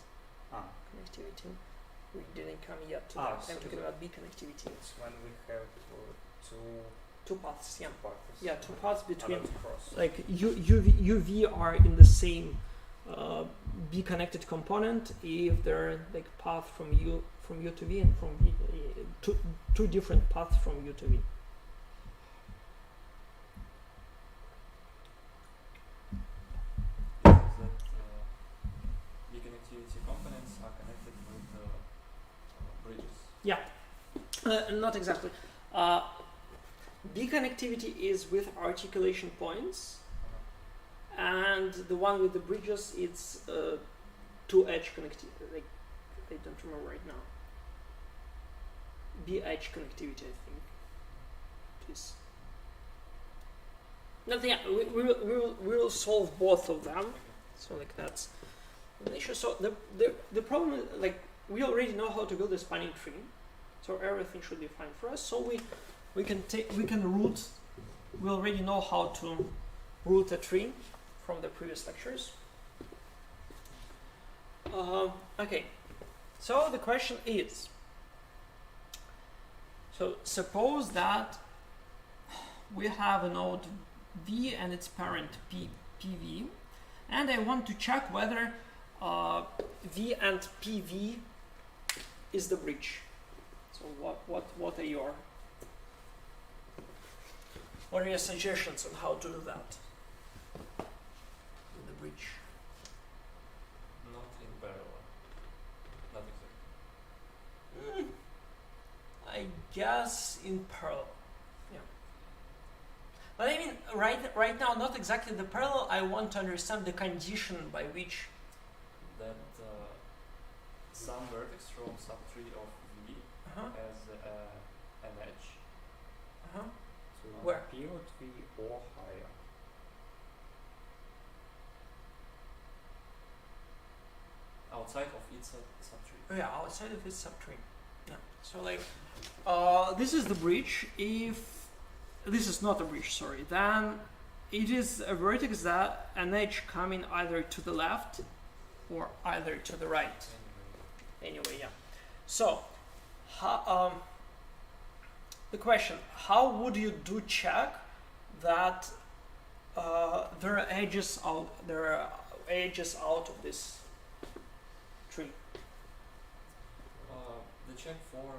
Connectivity. We didn't come yet to that. So I'm talking about biconnectivity. It's when we have Two paths, yeah. paths. Yeah, two paths between, cross. like UV are in the same B-connected component if they're like path from U to V and from V, two different paths from U to V. That biconnectivity components are connected with bridges. Not exactly. Biconnectivity is with articulation points, and the one with the bridges, it's two-edge connectivity. Like, I don't remember right now. B-edge connectivity, I think. It is. Nothing. We will solve both of them. So like that's an issue. So the problem is, like, we already know how to build a spanning tree, so everything should be fine for us. So we can root. We already know how to root a tree from the previous lectures. Okay, so the question is, so suppose that we have a node V and its parent PV, and I want to check whether V and PV is the bridge. So what are your suggestions on how to do that? The bridge. Not in parallel. Not exactly. I guess in parallel. Yeah. But I mean, right now, not exactly the parallel. I want to understand the condition by which That some vertex from subtree of V has an edge. So Where? period V or higher. Outside of its subtree. Yeah, outside of its subtree. Yeah. So like, this is the bridge. If this is not a bridge, sorry, then it is a vertex that an edge coming either to the left or either to the right. Anyway, yeah. So, the question: how would you do check that there are edges out of this tree? The check for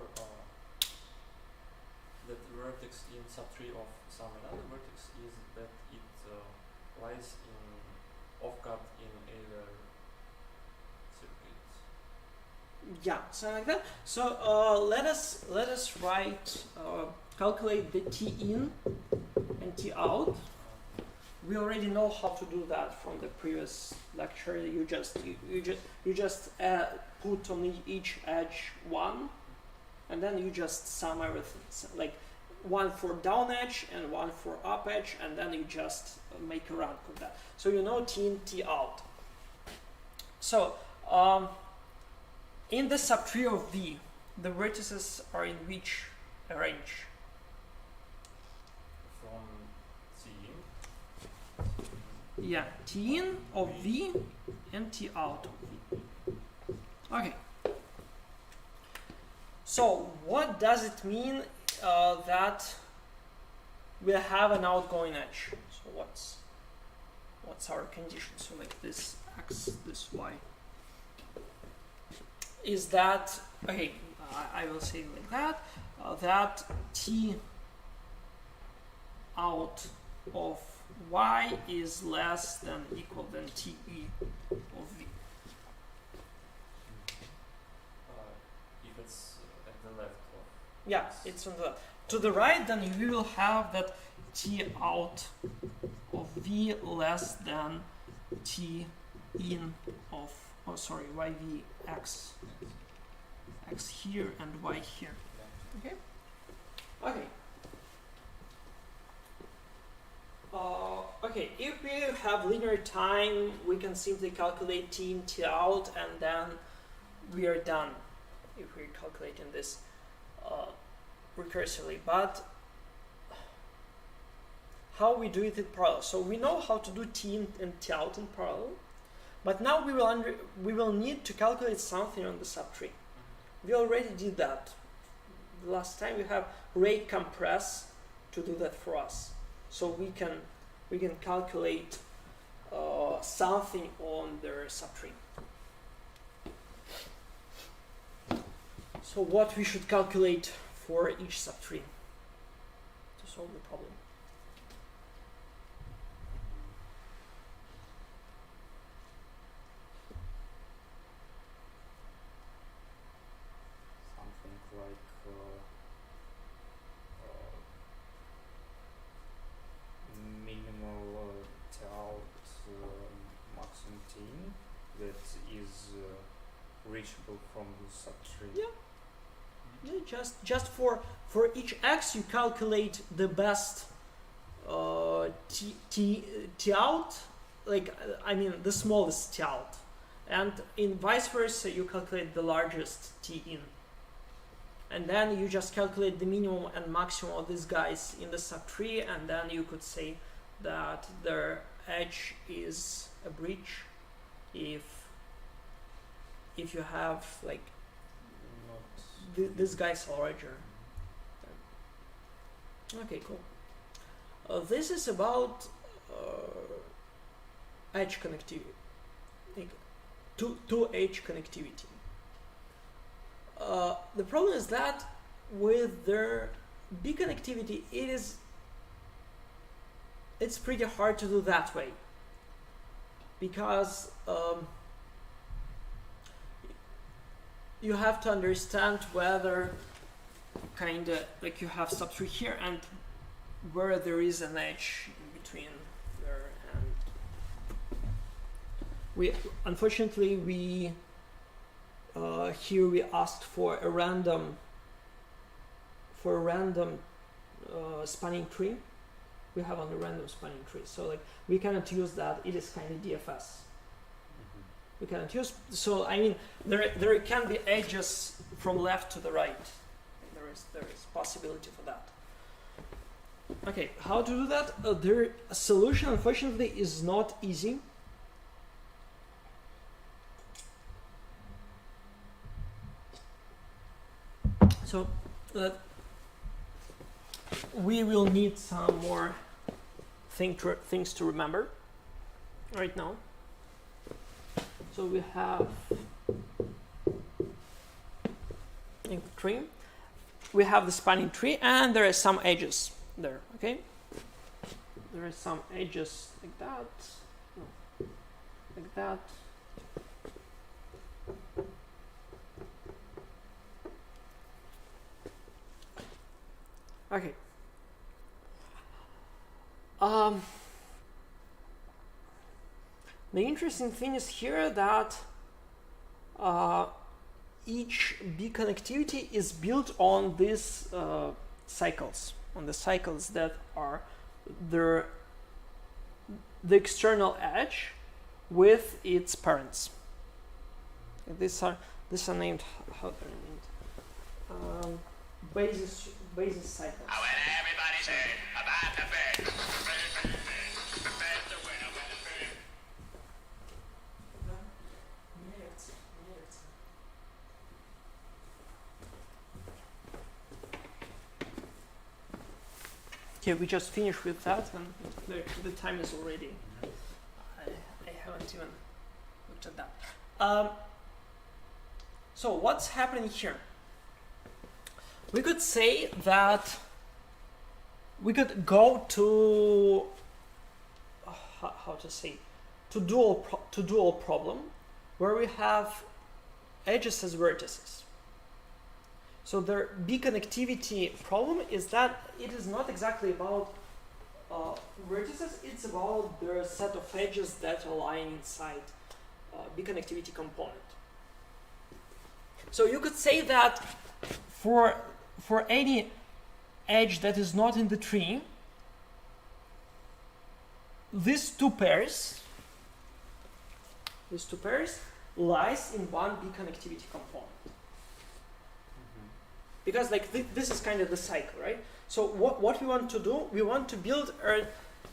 that vertex in subtree of some another vertex is that it lies in off-cut in either circuit. Yeah, something like that. So let us write calculate the T in and T out. We already know how to do that from the previous lecture. You just put on each edge 1, and then you just sum everything. So like one for down edge and one for up edge, and then you just make a rank of that. So you know T in, T out. So in the subtree of V, the vertices are in which range? From T in. Yeah, T in of V and T out of V. Okay. So what does it mean that we have an outgoing edge? So what's our condition? So like this X, this Y. Is that, okay, I will say it like that, that T out of Y is less than equal than TE of V. If it's at the left of. Yeah, it's on the to the right, then you will have that T out of V less than T in of, oh sorry, YV X. X here and Y here. Okay? Okay. Okay, if we have linear time, we can simply calculate T in, T out, and then we are done if we're calculating this recursively. But how we do it in parallel? So we know how to do T in and T out in parallel, but now we will need to calculate something on the subtree. We already did that. The last time we have rate compress to do that for us. So we can calculate something on their subtree. So what we should calculate for each subtree to solve the problem? Something like minimal T out maximum T in that is reachable from the subtree. Yeah. Yeah, just for each X you calculate the best T out, like I mean the smallest T out, and in vice versa you calculate the largest T in, and then you just calculate the minimum and maximum of these guys in the subtree, and then you could say that their edge is a breach if you have like this guy's larger. Okay, cool. This is about edge connectivity, like two edge connectivity. The problem is that with their Biconnectivity, it's pretty hard to do that way, because you have to understand whether kind of like you have subtree here and where there is an edge in between there, and unfortunately here we asked for a random spanning tree. We have on the random spanning tree, so like we cannot use that. It is kind of DFS. We cannot use, so I mean there can be edges from left to the right. There is possibility for that. Okay, how to do that? Their solution unfortunately is not easy. So we will need some more things to remember right now. So we have in tree, we have the spanning tree, and there are some edges there. Okay, there are some edges like that, like that. Okay. The interesting thing is here that each Biconnectivity is built on these cycles. on the cycles that are the external edge with its parents. These are named, how they're named? Basis cycles. Everybody said about the bed. Okay, we just finished with that, and the time is already. I haven't even looked at that. So what's happening here? We could say that we could go to how to say to dual problem, where we have edges as vertices. So the biconnectivity problem is that it is not exactly about vertices, it's about the set of edges that are lying inside biconnectivity component. So you could say that for any edge that is not in the tree, these two pairs lies in one biconnectivity component. Because like this is kind of the cycle, right? So what we want to do, we want to build a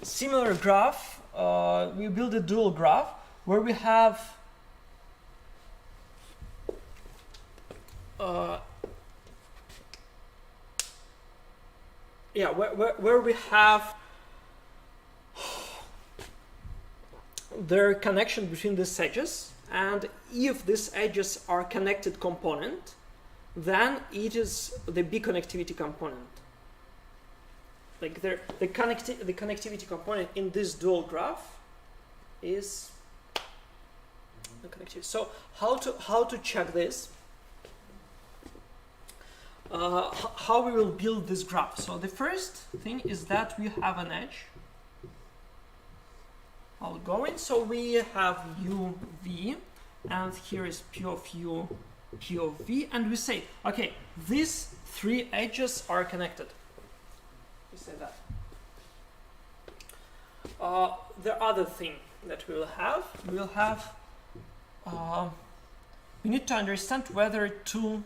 similar graph. We build a dual graph where we have where we have the connection between these edges, and if these edges are connected component, then it is the biconnectivity component. Like the connectivity component in this dual graph is the connectivity. So how to check this? How we will build this graph? So the first thing is that we have an edge outgoing. So we have u v, and here is p of u, p of v, and we say, okay, these three edges are connected. We say that. The other thing that we will have, we need to understand whether two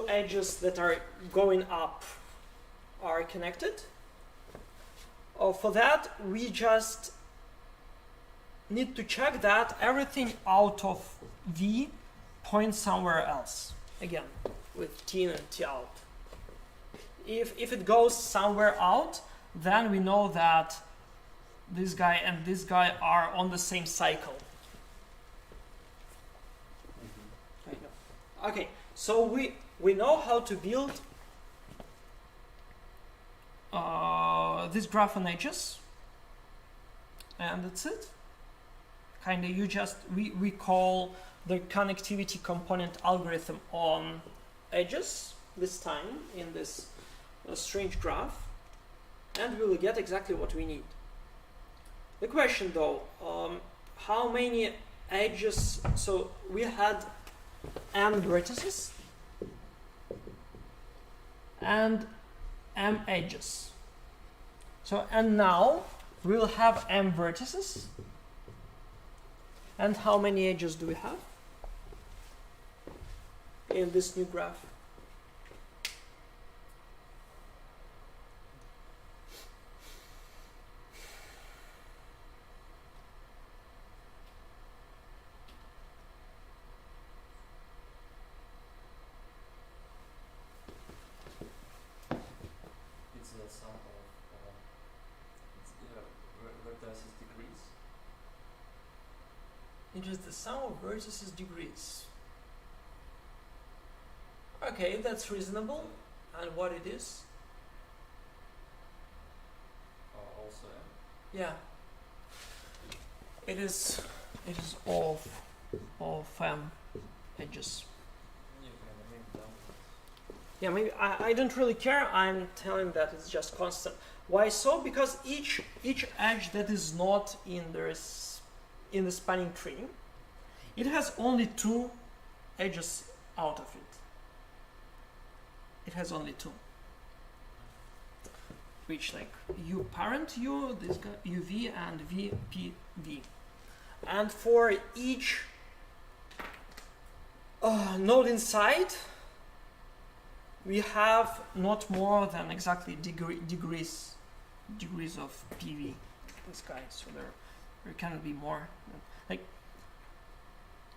edges that are going up are connected. For that, we just need to check that everything out of V points somewhere else. Again, with T in and T out. If it goes somewhere out, then we know that this guy and this guy are on the same cycle. Okay, so we know how to build this graph on edges, and that's it. Kinda, we call the connectivity component algorithm on edges this time in this strange graph, and we will get exactly what we need. The question though, how many edges? So we had m vertices and m edges. So, and now we will have m vertices. And how many edges do we have in this new graph? It is the sum of vertices degrees. Okay, that's reasonable. And what it is? Also m. Yeah. It is all of m edges. You can name them. Yeah, maybe I don't really care. I'm telling that it's just constant. Why so? Because each edge that is not in the spanning tree, it has only two edges out of it. It has only 2. Which like U parent U, this guy UV and VPV. And for each node inside, we have not more than exactly degrees of PV. This guy, so there cannot be more. Like,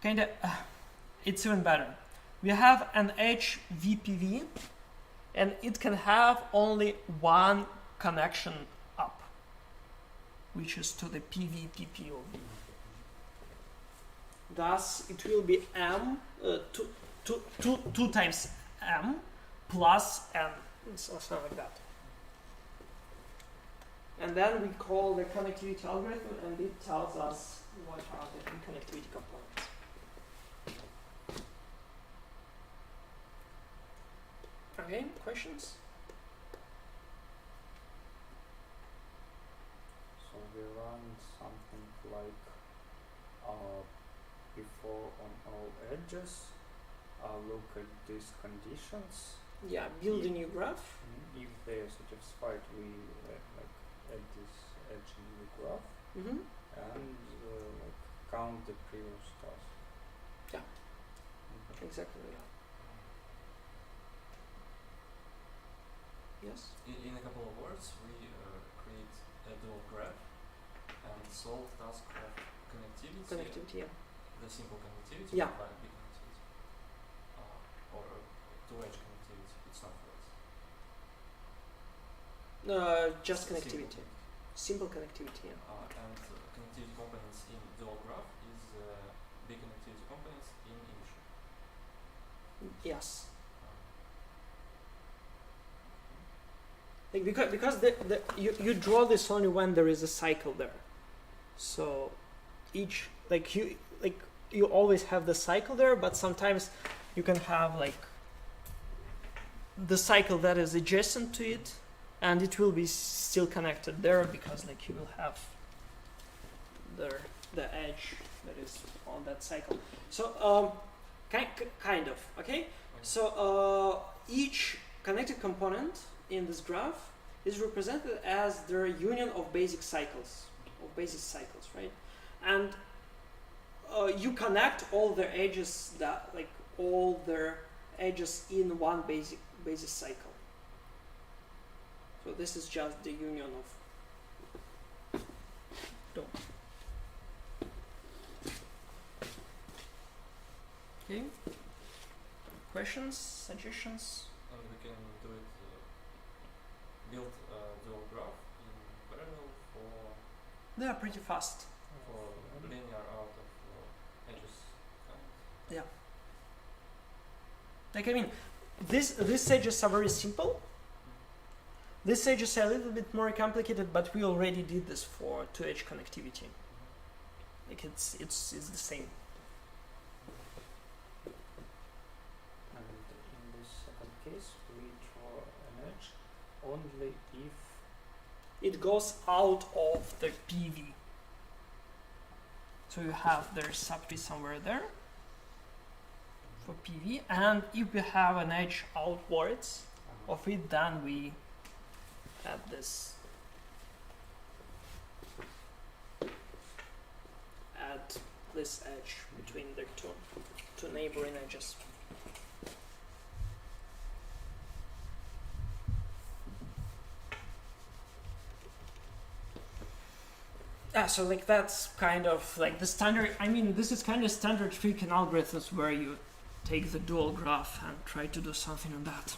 kind of, it's even better. We have an edge VPV, and it can have only one connection up, which is to the PV PPOV. Thus, it will be M, 2 times M plus N, something like that. And then we call the connectivity algorithm, and it tells us what are the connectivity components. Okay, questions? So we run something like before on all edges, look at these conditions. Yeah, build a new graph. If they are satisfied, we like add this edge in the graph Mm-hmm. and like count the previous task. Yeah. Okay. Exactly. Yeah. Yes. In a couple of words, we create a dual graph and solve task of connectivity. Connectivity. Yeah. The simple connectivity Yeah. by Biconnectivity. Or two-edge connectivity, it's not for us. Just connectivity. Simple connectivity. Yeah. And connectivity components in dual graph is Biconnectivity components in initial. Yes. Like because you draw this only when there is a cycle there. So each you always have the cycle there, but sometimes you can have like the cycle that is adjacent to it, and it will be still connected there because like you will have the edge that is on that cycle. So kind of okay. So each connected component in this graph is represented as their union of basic cycles, right? And you connect all their edges in one basis cycle. So this is just the union of them. Okay. Questions, suggestions? And we can do it, build a dual graph in parallel for They are pretty fast. linear out of edges. Yeah. Like I mean, these edges are very simple. These edges are a little bit more complicated, but we already did this for two-edge connectivity. Like it's the same. And in this second case, we draw an edge only if It goes out of the PV. So you have their sub-tree somewhere there for PV, and if we have an edge outwards of it, then we add this. Add this edge between the two neighboring edges. So like that's kind of like the standard. I mean, this is kind of standard freaking algorithms where you take the dual graph and try to do something on that.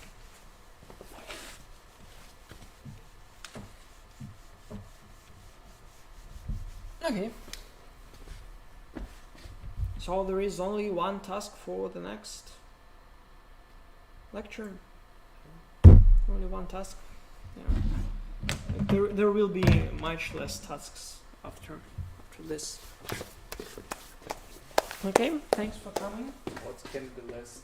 Okay. So there is only one task for the next lecture. Only one task. Yeah. There will be much less tasks after this. Okay, thanks for coming. what can be less